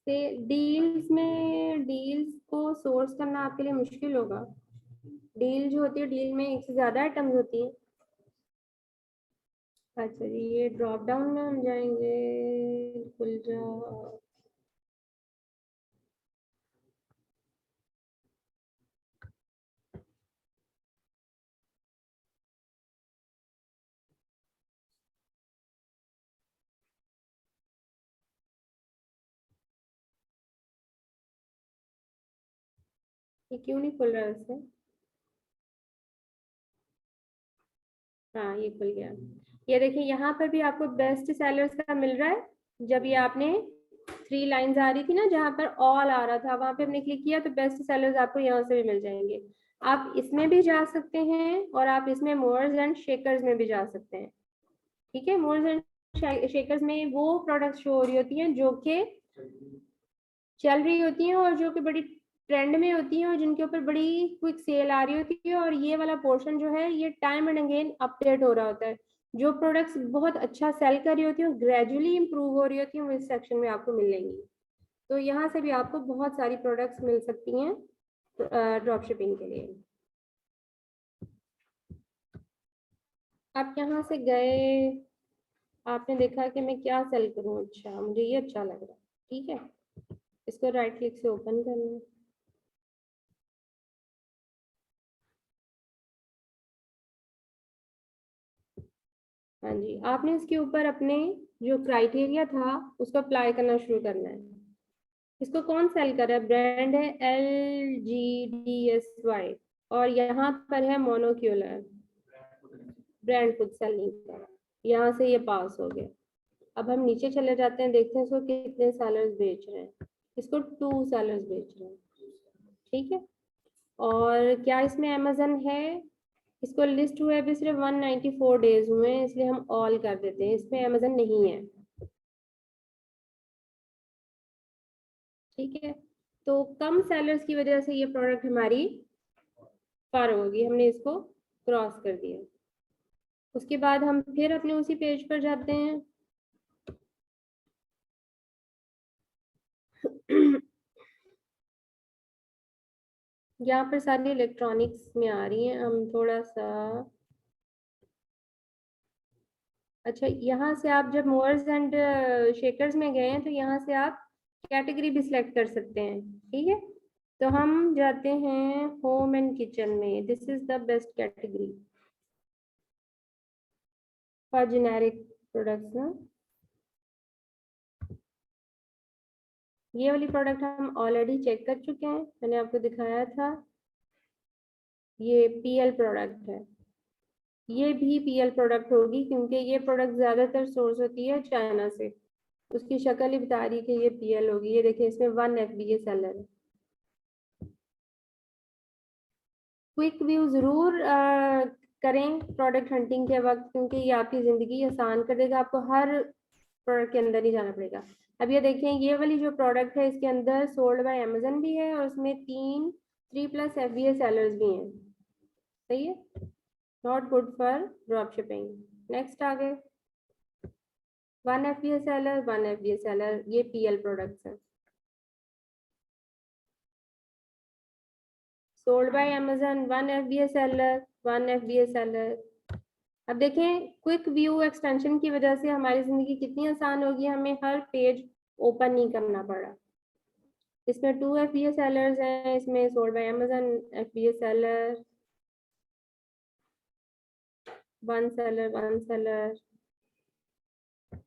से डील्स को सोर्स करना आपके लिए मुश्किल होगा। डील जो होती है, डील में एक से ज्यादा आइटम्स होती है। अच्छा जी, ये ड्रॉप डाउन में हम जाएंगे, खुल जाओ। ये क्यों नहीं खुल रहा है इससे? हाँ ये खुल गया। ये देखिए यहाँ पर भी आपको बेस्ट सेलर्स का मिल रहा है। जब ये आपने 3 लाइंस आ रही थी ना, जहाँ पर ऑल आ रहा था, वहां पे हमने क्लिक किया तो बेस्ट सेलर्स आपको यहाँ से भी मिल जाएंगे। आप इसमें भी जा सकते हैं और आप इसमें मोअर्स एंड शेकर्स में भी जा सकते हैं। ठीक है, मोअर्स एंड शेकर्स में वो प्रोडक्ट्स शो हो रही होती हैं जो कि चल रही होती हैं और जो कि बड़ी ट्रेंड में होती हैं और जिनके ऊपर बड़ी क्विक सेल आ रही होती है। और ये वाला पोर्शन जो है ये टाइम एंड अगेन अपडेट हो रहा होता है। जो प्रोडक्ट्स बहुत अच्छा सेल कर रही होती हैं, ग्रेजुअली इंप्रूव हो रही होती हैं, वो इस सेक्शन में आपको मिलेंगी। तो यहाँ से भी आपको बहुत सारी प्रोडक्ट्स मिल सकती हैं ड्रॉप शिपिंग के लिए। आप यहाँ से गए, आपने देखा कि मैं क्या सेल करूँ, अच्छा मुझे ये अच्छा लग रहा है, ठीक है, इसको राइट क्लिक से ओपन करना है। हाँ जी, आपने इसके ऊपर अपने जो क्राइटेरिया था उसको अप्लाई करना शुरू करना है। इसको कौन सेल कर रहा है? ब्रांड है LGDSY और यहाँ पर है मोनोक्यूलर। ब्रांड खुद सेल नहीं कर रहा, यहाँ से ये पास हो गया। अब हम नीचे चले जाते हैं, देखते हैं इसको कितने सेलर्स बेच रहे हैं। इसको 2 सेलर्स बेच रहे हैं, ठीक है। और क्या इसमें अमेजन है? इसको लिस्ट हुए अभी सिर्फ 194 डेज हुए हैं, इसलिए हम ऑल कर देते हैं, इसमें अमेजन नहीं है, ठीक है। तो कम सेलर्स की वजह से ये प्रोडक्ट हमारी पार होगी, हमने इसको क्रॉस कर दिया। उसके बाद हम फिर अपने उसी पेज पर जाते हैं। यहाँ पर सारी इलेक्ट्रॉनिक्स में आ रही हैं, हम थोड़ा सा, अच्छा यहाँ से आप जब मोअर्स एंड शेकर्स में गए हैं तो यहाँ से आप कैटेगरी भी सिलेक्ट कर सकते हैं, ठीक है। तो हम जाते हैं होम एंड किचन में, this is the best category for generic products ना। ये वाली प्रोडक्ट हम ऑलरेडी चेक कर चुके हैं, मैंने आपको दिखाया था। ये PL प्रोडक्ट है, ये भी PL प्रोडक्ट होगी क्योंकि ये प्रोडक्ट ज्यादातर सोर्स होती है चाइना से। उसकी शक्ल ही बता रही है कि ये PL होगी। ये देखिए इसमें 1 FBA सेलर है। क्विक व्यू जरूर करें प्रोडक्ट हंटिंग के वक्त, क्योंकि ये आपकी जिंदगी आसान कर देगा, आपको हर प्रोडक्ट के अंदर ही जाना पड़ेगा। अब ये देखें, ये वाली जो प्रोडक्ट है इसके अंदर सोल्ड बाय अमेजन भी है और उसमें 3+ FBA सेलर्स भी हैं, सही है। Not good for drop shipping. Next आगे 1 FBA सेलर, 1 FBA सेलर, ये PL प्रोडक्ट्स हैं। Sold by Amazon 1 FBA seller, 1 FBA seller. अब देखें क्विक व्यू एक्सटेंशन की वजह से हमारी जिंदगी कितनी आसान होगी, हमें हर पेज ओपन नहीं करना पड़ा। इसमें 2 FBA सेलर्स हैं, इसमें sold by Amazon FBA seller, 1 seller, 1 seller.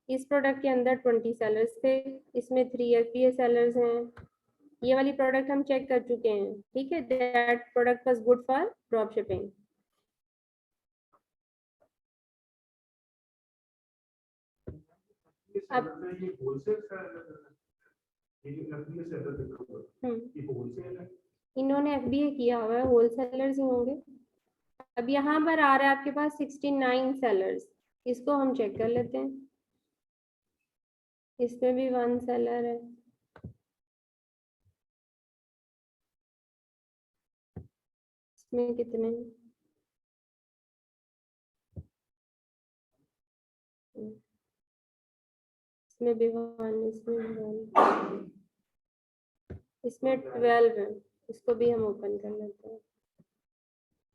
इस प्रोडक्ट के अंदर 20 सेलर्स थे, इसमें 3 FBA सेलर्स हैं। ये वाली प्रोडक्ट हम चेक कर चुके हैं, ठीक है। That product was good for drop shipping. अब इन्होंने FBA किया हुआ है, होलसेलर्स ही होंगे। अब यहाँ पर आ रहा है आपके पास 69 सेलर्स, इसको हम चेक कर लेते हैं। इसमें भी 1 सेलर है, इसमें कितने हैं? इसमें भी 1, इसमें भी 1, इसमें 12 है, इसको भी हम ओपन कर लेते हैं।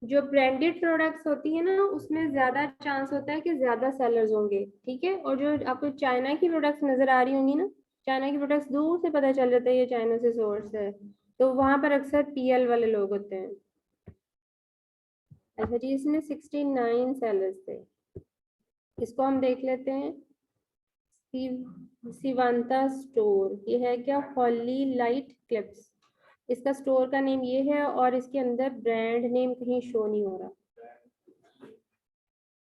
जो ब्रांडेड प्रोडक्ट्स होती है ना, उसमें ज्यादा चांस होता है कि ज्यादा सेलर्स होंगे, ठीक है। और जो आपको चाइना की प्रोडक्ट्स नजर आ रही होंगी ना, चाइना की प्रोडक्ट्स दूर से पता चल जाता है ये चाइना से सोर्स है, तो वहां पर अक्सर PL वाले लोग होते हैं। अच्छा जी, इसमें 69 सेलर्स थे, इसको हम देख लेते हैं। सिवांता स्टोर, ये है क्या? हॉली लाइट क्लिप्स, इसका स्टोर का नेम ये है और इसके अंदर ब्रांड नेम कहीं शो नहीं हो रहा,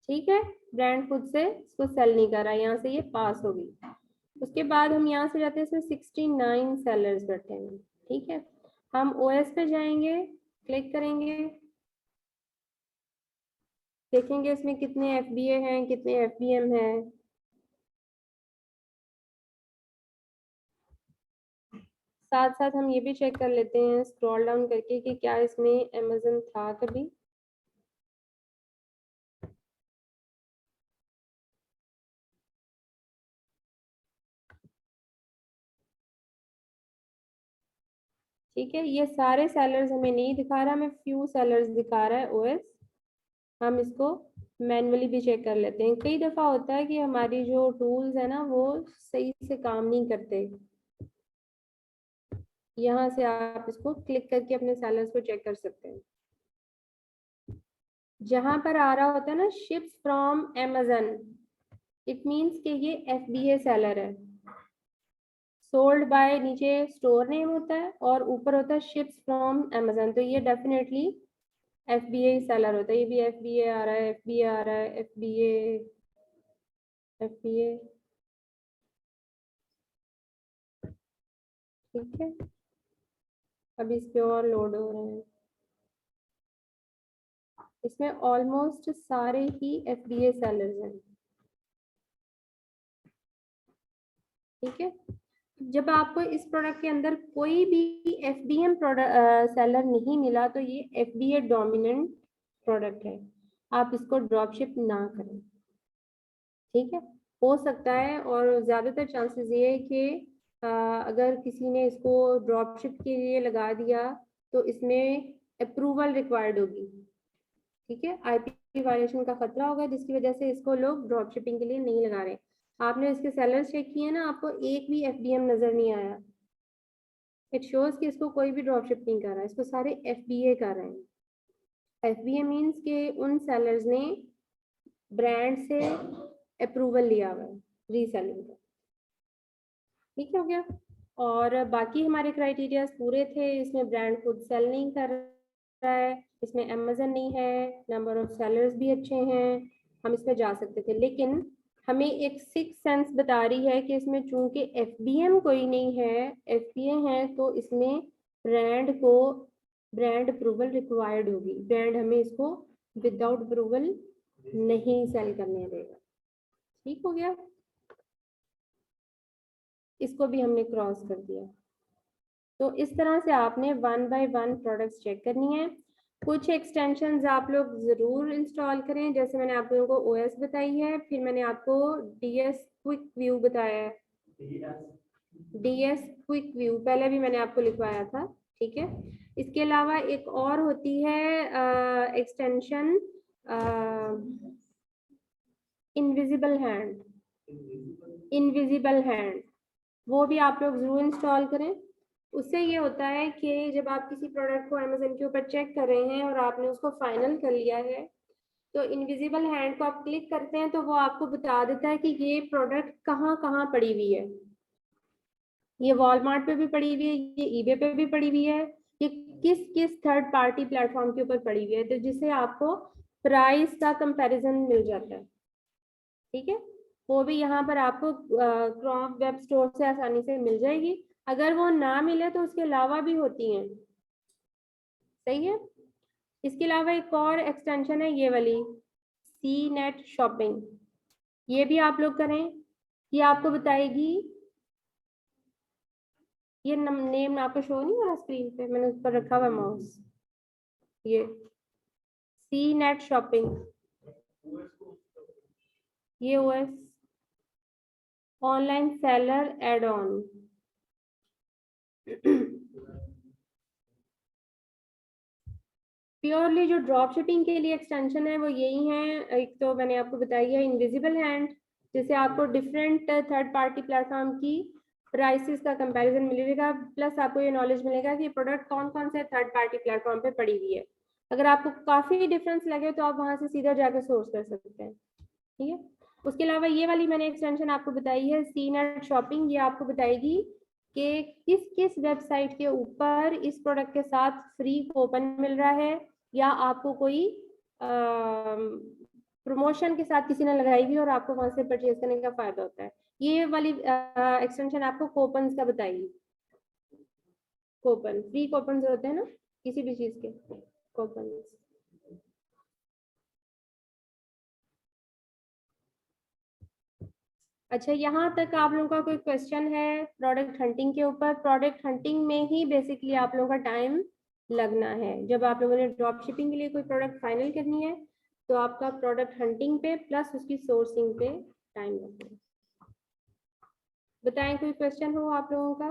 ठीक है। ब्रांड खुद से इसको सेल नहीं कर रहा, यहाँ से ये पास होगी। उसके बाद हम यहाँ से जाते हैं, इसमें 69 सेलर्स बैठे हैं, ठीक है। हम ओएस पे जाएंगे, क्लिक करेंगे, देखेंगे इसमें कितने एफबीए हैं, कितने एफबीएम हैं। साथ साथ हम ये भी चेक कर लेते हैं स्क्रॉल डाउन करके कि क्या इसमें अमेज़न था कभी। ठीक है, ये सारे सेलर्स हमें नहीं दिखा रहा, हमें फ्यू सेलर्स दिखा रहा है ओएस। हम इसको मैन्युअली भी चेक कर लेते हैं। कई दफा होता है कि हमारी जो टूल्स है ना वो सही से काम नहीं करते। यहाँ से आप इसको क्लिक करके अपने सेलर्स को चेक कर सकते हैं। जहां पर आ रहा होता है ना ships from Amazon, it means कि ये एफबीए सेलर है। सोल्ड बाय नीचे स्टोर नेम होता है और ऊपर होता है शिप्स फ्रॉम अमेज़न, तो ये डेफिनेटली एफबीए सेलर होता है। ये भी एफबीए आ रहा है, एफबीए आ रहा है, एफबीए, एफबीए, ठीक है। अब इस पे और लोड हो रहे हैं, इसमें ऑलमोस्ट सारे ही एफबीए सेलर्स हैं, ठीक है। जब आपको इस प्रोडक्ट के अंदर कोई भी एफबीएम प्रोडक्ट सेलर नहीं मिला तो ये एफबीए डोमिनेंट प्रोडक्ट है, आप इसको ड्रॉप शिप ना करें, ठीक है। हो सकता है और ज़्यादातर चांसेस ये है कि अगर किसी ने इसको ड्रॉप शिप के लिए लगा दिया तो इसमें अप्रूवल रिक्वायर्ड होगी, ठीक है। आईपी वायलेशन का खतरा होगा जिसकी वजह से इसको लोग ड्रॉप शिपिंग के लिए नहीं लगा रहे। आपने इसके सेलर्स चेक किए ना, आपको एक भी एफबीएम नजर नहीं आया। इट शोज कि इसको कोई भी ड्रॉप शिप नहीं कर रहा है, इसको सारे एफबीए कर रहे हैं। एफबीए मीन्स के उन सेलर्स ने ब्रांड से अप्रूवल लिया हुआ है रीसेलिंग का, ठीक हो गया। और बाकी हमारे क्राइटेरियाज पूरे थे, इसमें ब्रांड खुद सेल नहीं कर रहा है, इसमें अमेज़न नहीं है, नंबर ऑफ सेलर्स भी अच्छे हैं, हम इसमें जा सकते थे। लेकिन हमें एक सिक्स सेंस बता रही है कि इसमें चूंकि एफबीएम कोई नहीं है, एफबीए है, तो इसमें ब्रांड अप्रूवल रिक्वायर्ड होगी। ब्रांड हमें इसको विदाउट अप्रूवल नहीं सेल करने देगा, ठीक हो गया। इसको भी हमने क्रॉस कर दिया। तो इस तरह से आपने 1 बाय 1 प्रोडक्ट्स चेक करनी है। कुछ एक्सटेंशंस आप लोग ज़रूर इंस्टॉल करें, जैसे मैंने आप लोगों को ओएस बताई है, फिर मैंने आपको डीएस क्विक व्यू बताया है। डीएस क्विक व्यू पहले भी मैंने आपको लिखवाया था, ठीक है। इसके अलावा एक और होती है extension invisible hand, invisible hand, वो भी आप लोग जरूर इंस्टॉल करें। उससे ये होता है कि जब आप किसी प्रोडक्ट को अमेज़न के ऊपर चेक कर रहे हैं और आपने उसको फाइनल कर लिया है, तो इनविजिबल हैंड को आप क्लिक करते हैं तो वो आपको बता देता है कि ये प्रोडक्ट कहाँ कहाँ पड़ी हुई है। ये वॉलमार्ट पे भी पड़ी हुई है, ये ईबे पे भी पड़ी हुई है, ये किस किस थर्ड पार्टी प्लेटफॉर्म के ऊपर पड़ी हुई है, तो जिससे आपको प्राइस का कंपैरिजन मिल जाता है, ठीक है। वो भी यहाँ पर आपको क्रोम वेब स्टोर से आसानी से मिल जाएगी। अगर वो ना मिले तो उसके अलावा भी होती हैं, सही है। इसके अलावा एक और एक्सटेंशन है ये वाली सी नेट शॉपिंग, ये भी आप लोग करें। ये आपको बताएगी, ये नेम आपको शो नहीं हो रहा स्क्रीन पे, मैंने उस पर रखा हुआ माउस, ये सी नेट शॉपिंग, ये OS online seller add on. Purely जो ड्रॉप शिपिंग के लिए एक्सटेंशन है वो यही है। एक तो मैंने आपको बताई है इनविजिबल हैंड, जिससे आपको डिफरेंट थर्ड पार्टी प्लेटफॉर्म की प्राइसेस का कंपैरिजन मिलेगा, प्लस आपको ये नॉलेज मिलेगा कि प्रोडक्ट कौन कौन से थर्ड पार्टी प्लेटफॉर्म पे पड़ी हुई है। अगर आपको काफ़ी डिफरेंस लगे तो आप वहाँ से सीधा जाकर सोर्स कर सकते हैं, ठीक है। उसके अलावा ये वाली मैंने एक्सटेंशन आपको बताई है सी नेट शॉपिंग, ये आपको बताएगी कि किस किस वेबसाइट के ऊपर इस प्रोडक्ट के साथ फ्री कूपन मिल रहा है, या आपको कोई प्रमोशन के साथ किसी ने लगाई हुई और आपको वहां से परचेज करने का फायदा होता है। ये वाली एक्सटेंशन आपको कूपन का बताएगी। कूपन, फ्री कूपन होते हैं ना किसी भी चीज के, कूपन। अच्छा, यहाँ तक आप लोगों का कोई क्वेश्चन है प्रोडक्ट हंटिंग के ऊपर? प्रोडक्ट हंटिंग में ही बेसिकली आप लोगों का टाइम लगना है। जब आप लोगों ने ड्रॉप शिपिंग के लिए कोई प्रोडक्ट फाइनल करनी है तो आपका प्रोडक्ट हंटिंग पे प्लस उसकी सोर्सिंग पे टाइम लगना है। बताएं कोई क्वेश्चन हो आप लोगों का?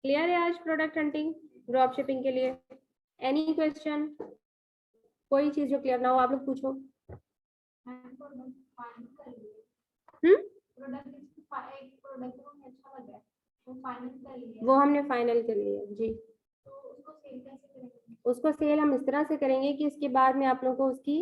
क्लियर है आज प्रोडक्ट हंटिंग ड्रॉप शिपिंग के लिए? Any question? कोई चीज जो क्लियर ना हो आप लोग पूछो। वो हमने फाइनल कर लिया जी। उसको सेल हम इस तरह से करेंगे कि इसके बाद में आप लोगों को उसकी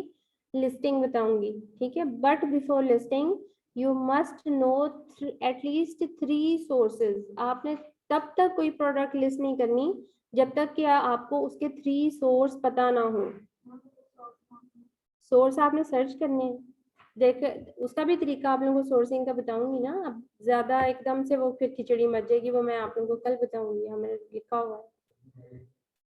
लिस्टिंग बताऊंगी, ठीक है? But before listing you must know at least 3 sources. आपने तब तक कोई प्रोडक्ट लिस्ट नहीं करनी जब तक कि आपको उसके 3 सोर्स पता ना हो। सोर्स आपने सर्च करने हैं, देख उसका भी तरीका आप लोगों को सोर्सिंग का बताऊंगी ना। अब ज्यादा एकदम से वो फिर खिचड़ी मच जाएगी, वो मैं आप लोगों को कल बताऊंगी, हमने लिखा हुआ है,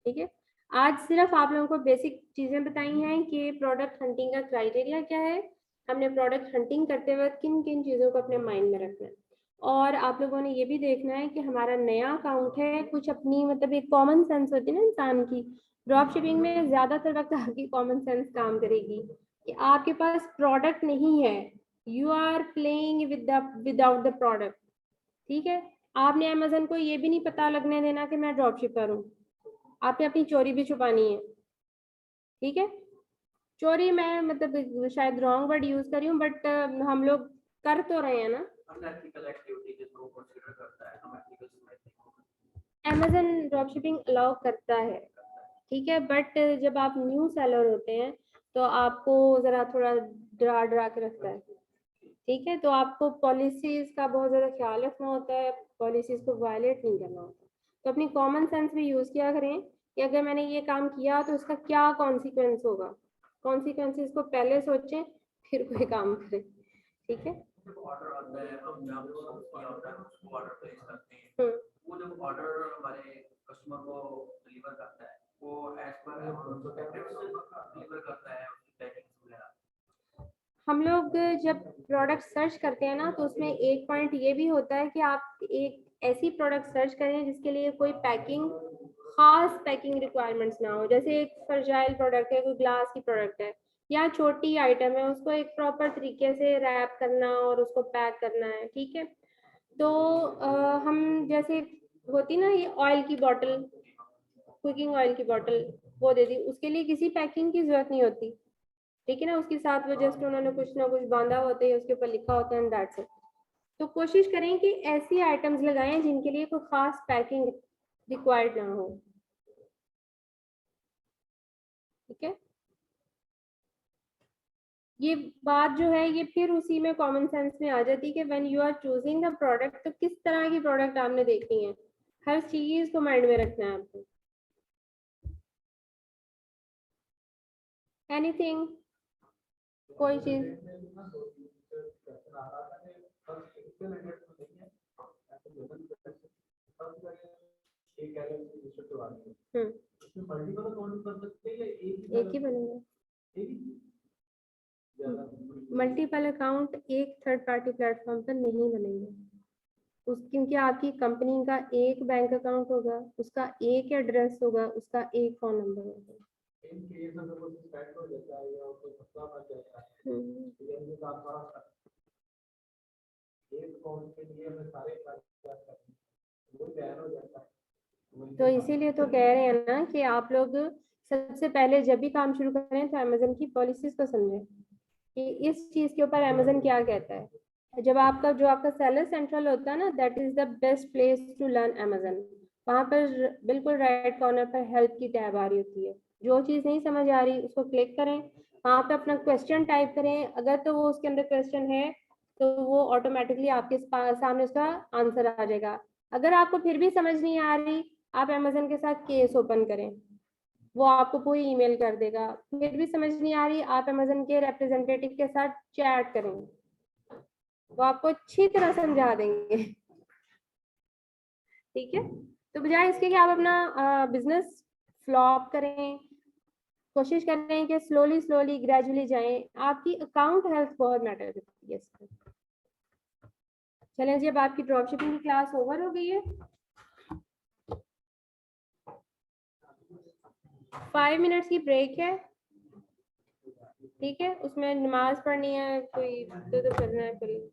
ठीक है? आज सिर्फ आप लोगों को बेसिक चीजें बताई हैं कि प्रोडक्ट हंटिंग का क्राइटेरिया क्या है, हमने प्रोडक्ट हंटिंग करते वक्त किन किन चीजों को अपने माइंड में रखना है। और आप लोगों ने ये भी देखना है कि हमारा नया अकाउंट है, कुछ अपनी मतलब एक कॉमन सेंस होती है ना इंसान की। ड्रॉप शिपिंग में ज्यादातर वक्त आपकी कॉमन सेंस काम करेगी कि आपके पास प्रोडक्ट नहीं है, you are playing without the product, ठीक है? आपने अमेजन को ये भी नहीं पता लगने देना कि मैं ड्रॉप शिपर हूँ। आपने अपनी चोरी भी छुपानी है, ठीक है? चोरी मैं मतलब शायद रॉन्ग वर्ड यूज कर रही हूँ, बट हम लोग कर तो रहे हैं ना। अमेजन ड्रॉप शिपिंग अलाउ करता है, ठीक है? बट जब आप न्यू सेलर होते हैं तो आपको जरा थोड़ा डरा डरा के रखता है, ठीक है? तो आपको पॉलिसीज का बहुत ज्यादा ख्याल रखना होता है, पॉलिसीज को वायलेट नहीं करना होता। तो अपनी कॉमन सेंस भी यूज किया करें कि अगर मैंने ये काम किया तो इसका क्या कॉन्सिक्वेंस होगा। कॉन्सिक्वेंसेस को पहले सोचें फिर कोई काम करें, ठीक है? वो जब ऑर्डर हमारे कस्टमर को डिलीवर करता है वो एज पर डिलीवर करता है उसकी पैकिंग वगैरह। हम लोग जब प्रोडक्ट सर्च करते हैं ना तो उसमें एक पॉइंट ये भी होता है कि आप एक ऐसी प्रोडक्ट सर्च करें जिसके लिए कोई पैकिंग, खास पैकिंग रिक्वायरमेंट्स ना हो। जैसे एक फ्रजाइल प्रोडक्ट है, कोई ग्लास की प्रोडक्ट है या छोटी आइटम है, उसको एक प्रॉपर तरीके से रैप करना और उसको पैक करना है, ठीक है? तो हम जैसे होती ना ये ऑयल की बॉटल, कुकिंग ऑयल की बॉटल, वो दे दी, उसके लिए किसी पैकिंग की जरूरत नहीं होती, ठीक है ना? उसके साथ वो जस्ट उन्होंने कुछ ना कुछ बांधा होता है, उसके ऊपर लिखा होता है एंड दैट्स इट। तो कोशिश करें कि ऐसी आइटम्स लगाएं जिनके लिए कोई खास पैकिंग रिक्वायर्ड ना हो, ठीक है? ये बात जो है ये फिर उसी में कॉमन सेंस में आ जाती है कि when you are choosing the product तो किस तरह की प्रोडक्ट आपने देखनी है, हर चीज को माइंड में रखना है आपको। एनीथिंग, कोई चीज? एक ही बनेगा। मल्टीपल अकाउंट एक थर्ड पार्टी प्लेटफॉर्म पर नहीं बनेंगे उस, क्योंकि आपकी कंपनी का एक बैंक अकाउंट होगा, उसका एक एड्रेस होगा, उसका एक फोन नंबर होगा। तो इसीलिए तो कह रहे हैं ना कि आप लोग सबसे पहले जब भी काम शुरू करें तो अमेजन की पॉलिसीज को समझें कि इस चीज के ऊपर अमेजन क्या कहता है। जब आपका जो आपका सेलर सेंट्रल होता है ना, that is the best place to learn Amazon. वहां पर बिल्कुल राइट कॉर्नर पर हेल्प की टैब आ रही होती है, जो चीज़ नहीं समझ आ रही उसको क्लिक करें, वहाँ पे अपना क्वेश्चन टाइप करें, अगर तो वो उसके अंदर क्वेश्चन है तो वो ऑटोमेटिकली आपके सामने उसका आंसर आ जाएगा। अगर आपको फिर भी समझ नहीं आ रही, आप अमेजन के साथ केस ओपन करें, वो आपको पूरी ईमेल कर देगा। फिर भी समझ नहीं आ रही, आप अमेजन के रिप्रेजेंटेटिव के साथ चैट करें, वो आपको अच्छी तरह समझा देंगे। ठीक है, तो बजाय इसके कि आप अपना बिजनेस फ्लॉप करें, कोशिश करें कि स्लोली स्लोली ग्रेजुअली जाएं। आपकी अकाउंट हेल्थ बहुत मैटर करती है इसमें। चलें जी, अब आपकी ड्रॉप शिपिंग की क्लास ओवर हो गई है। 5 मिनट्स की ब्रेक है, ठीक है, उसमें नमाज पढ़नी है, कोई तो करना है फिर।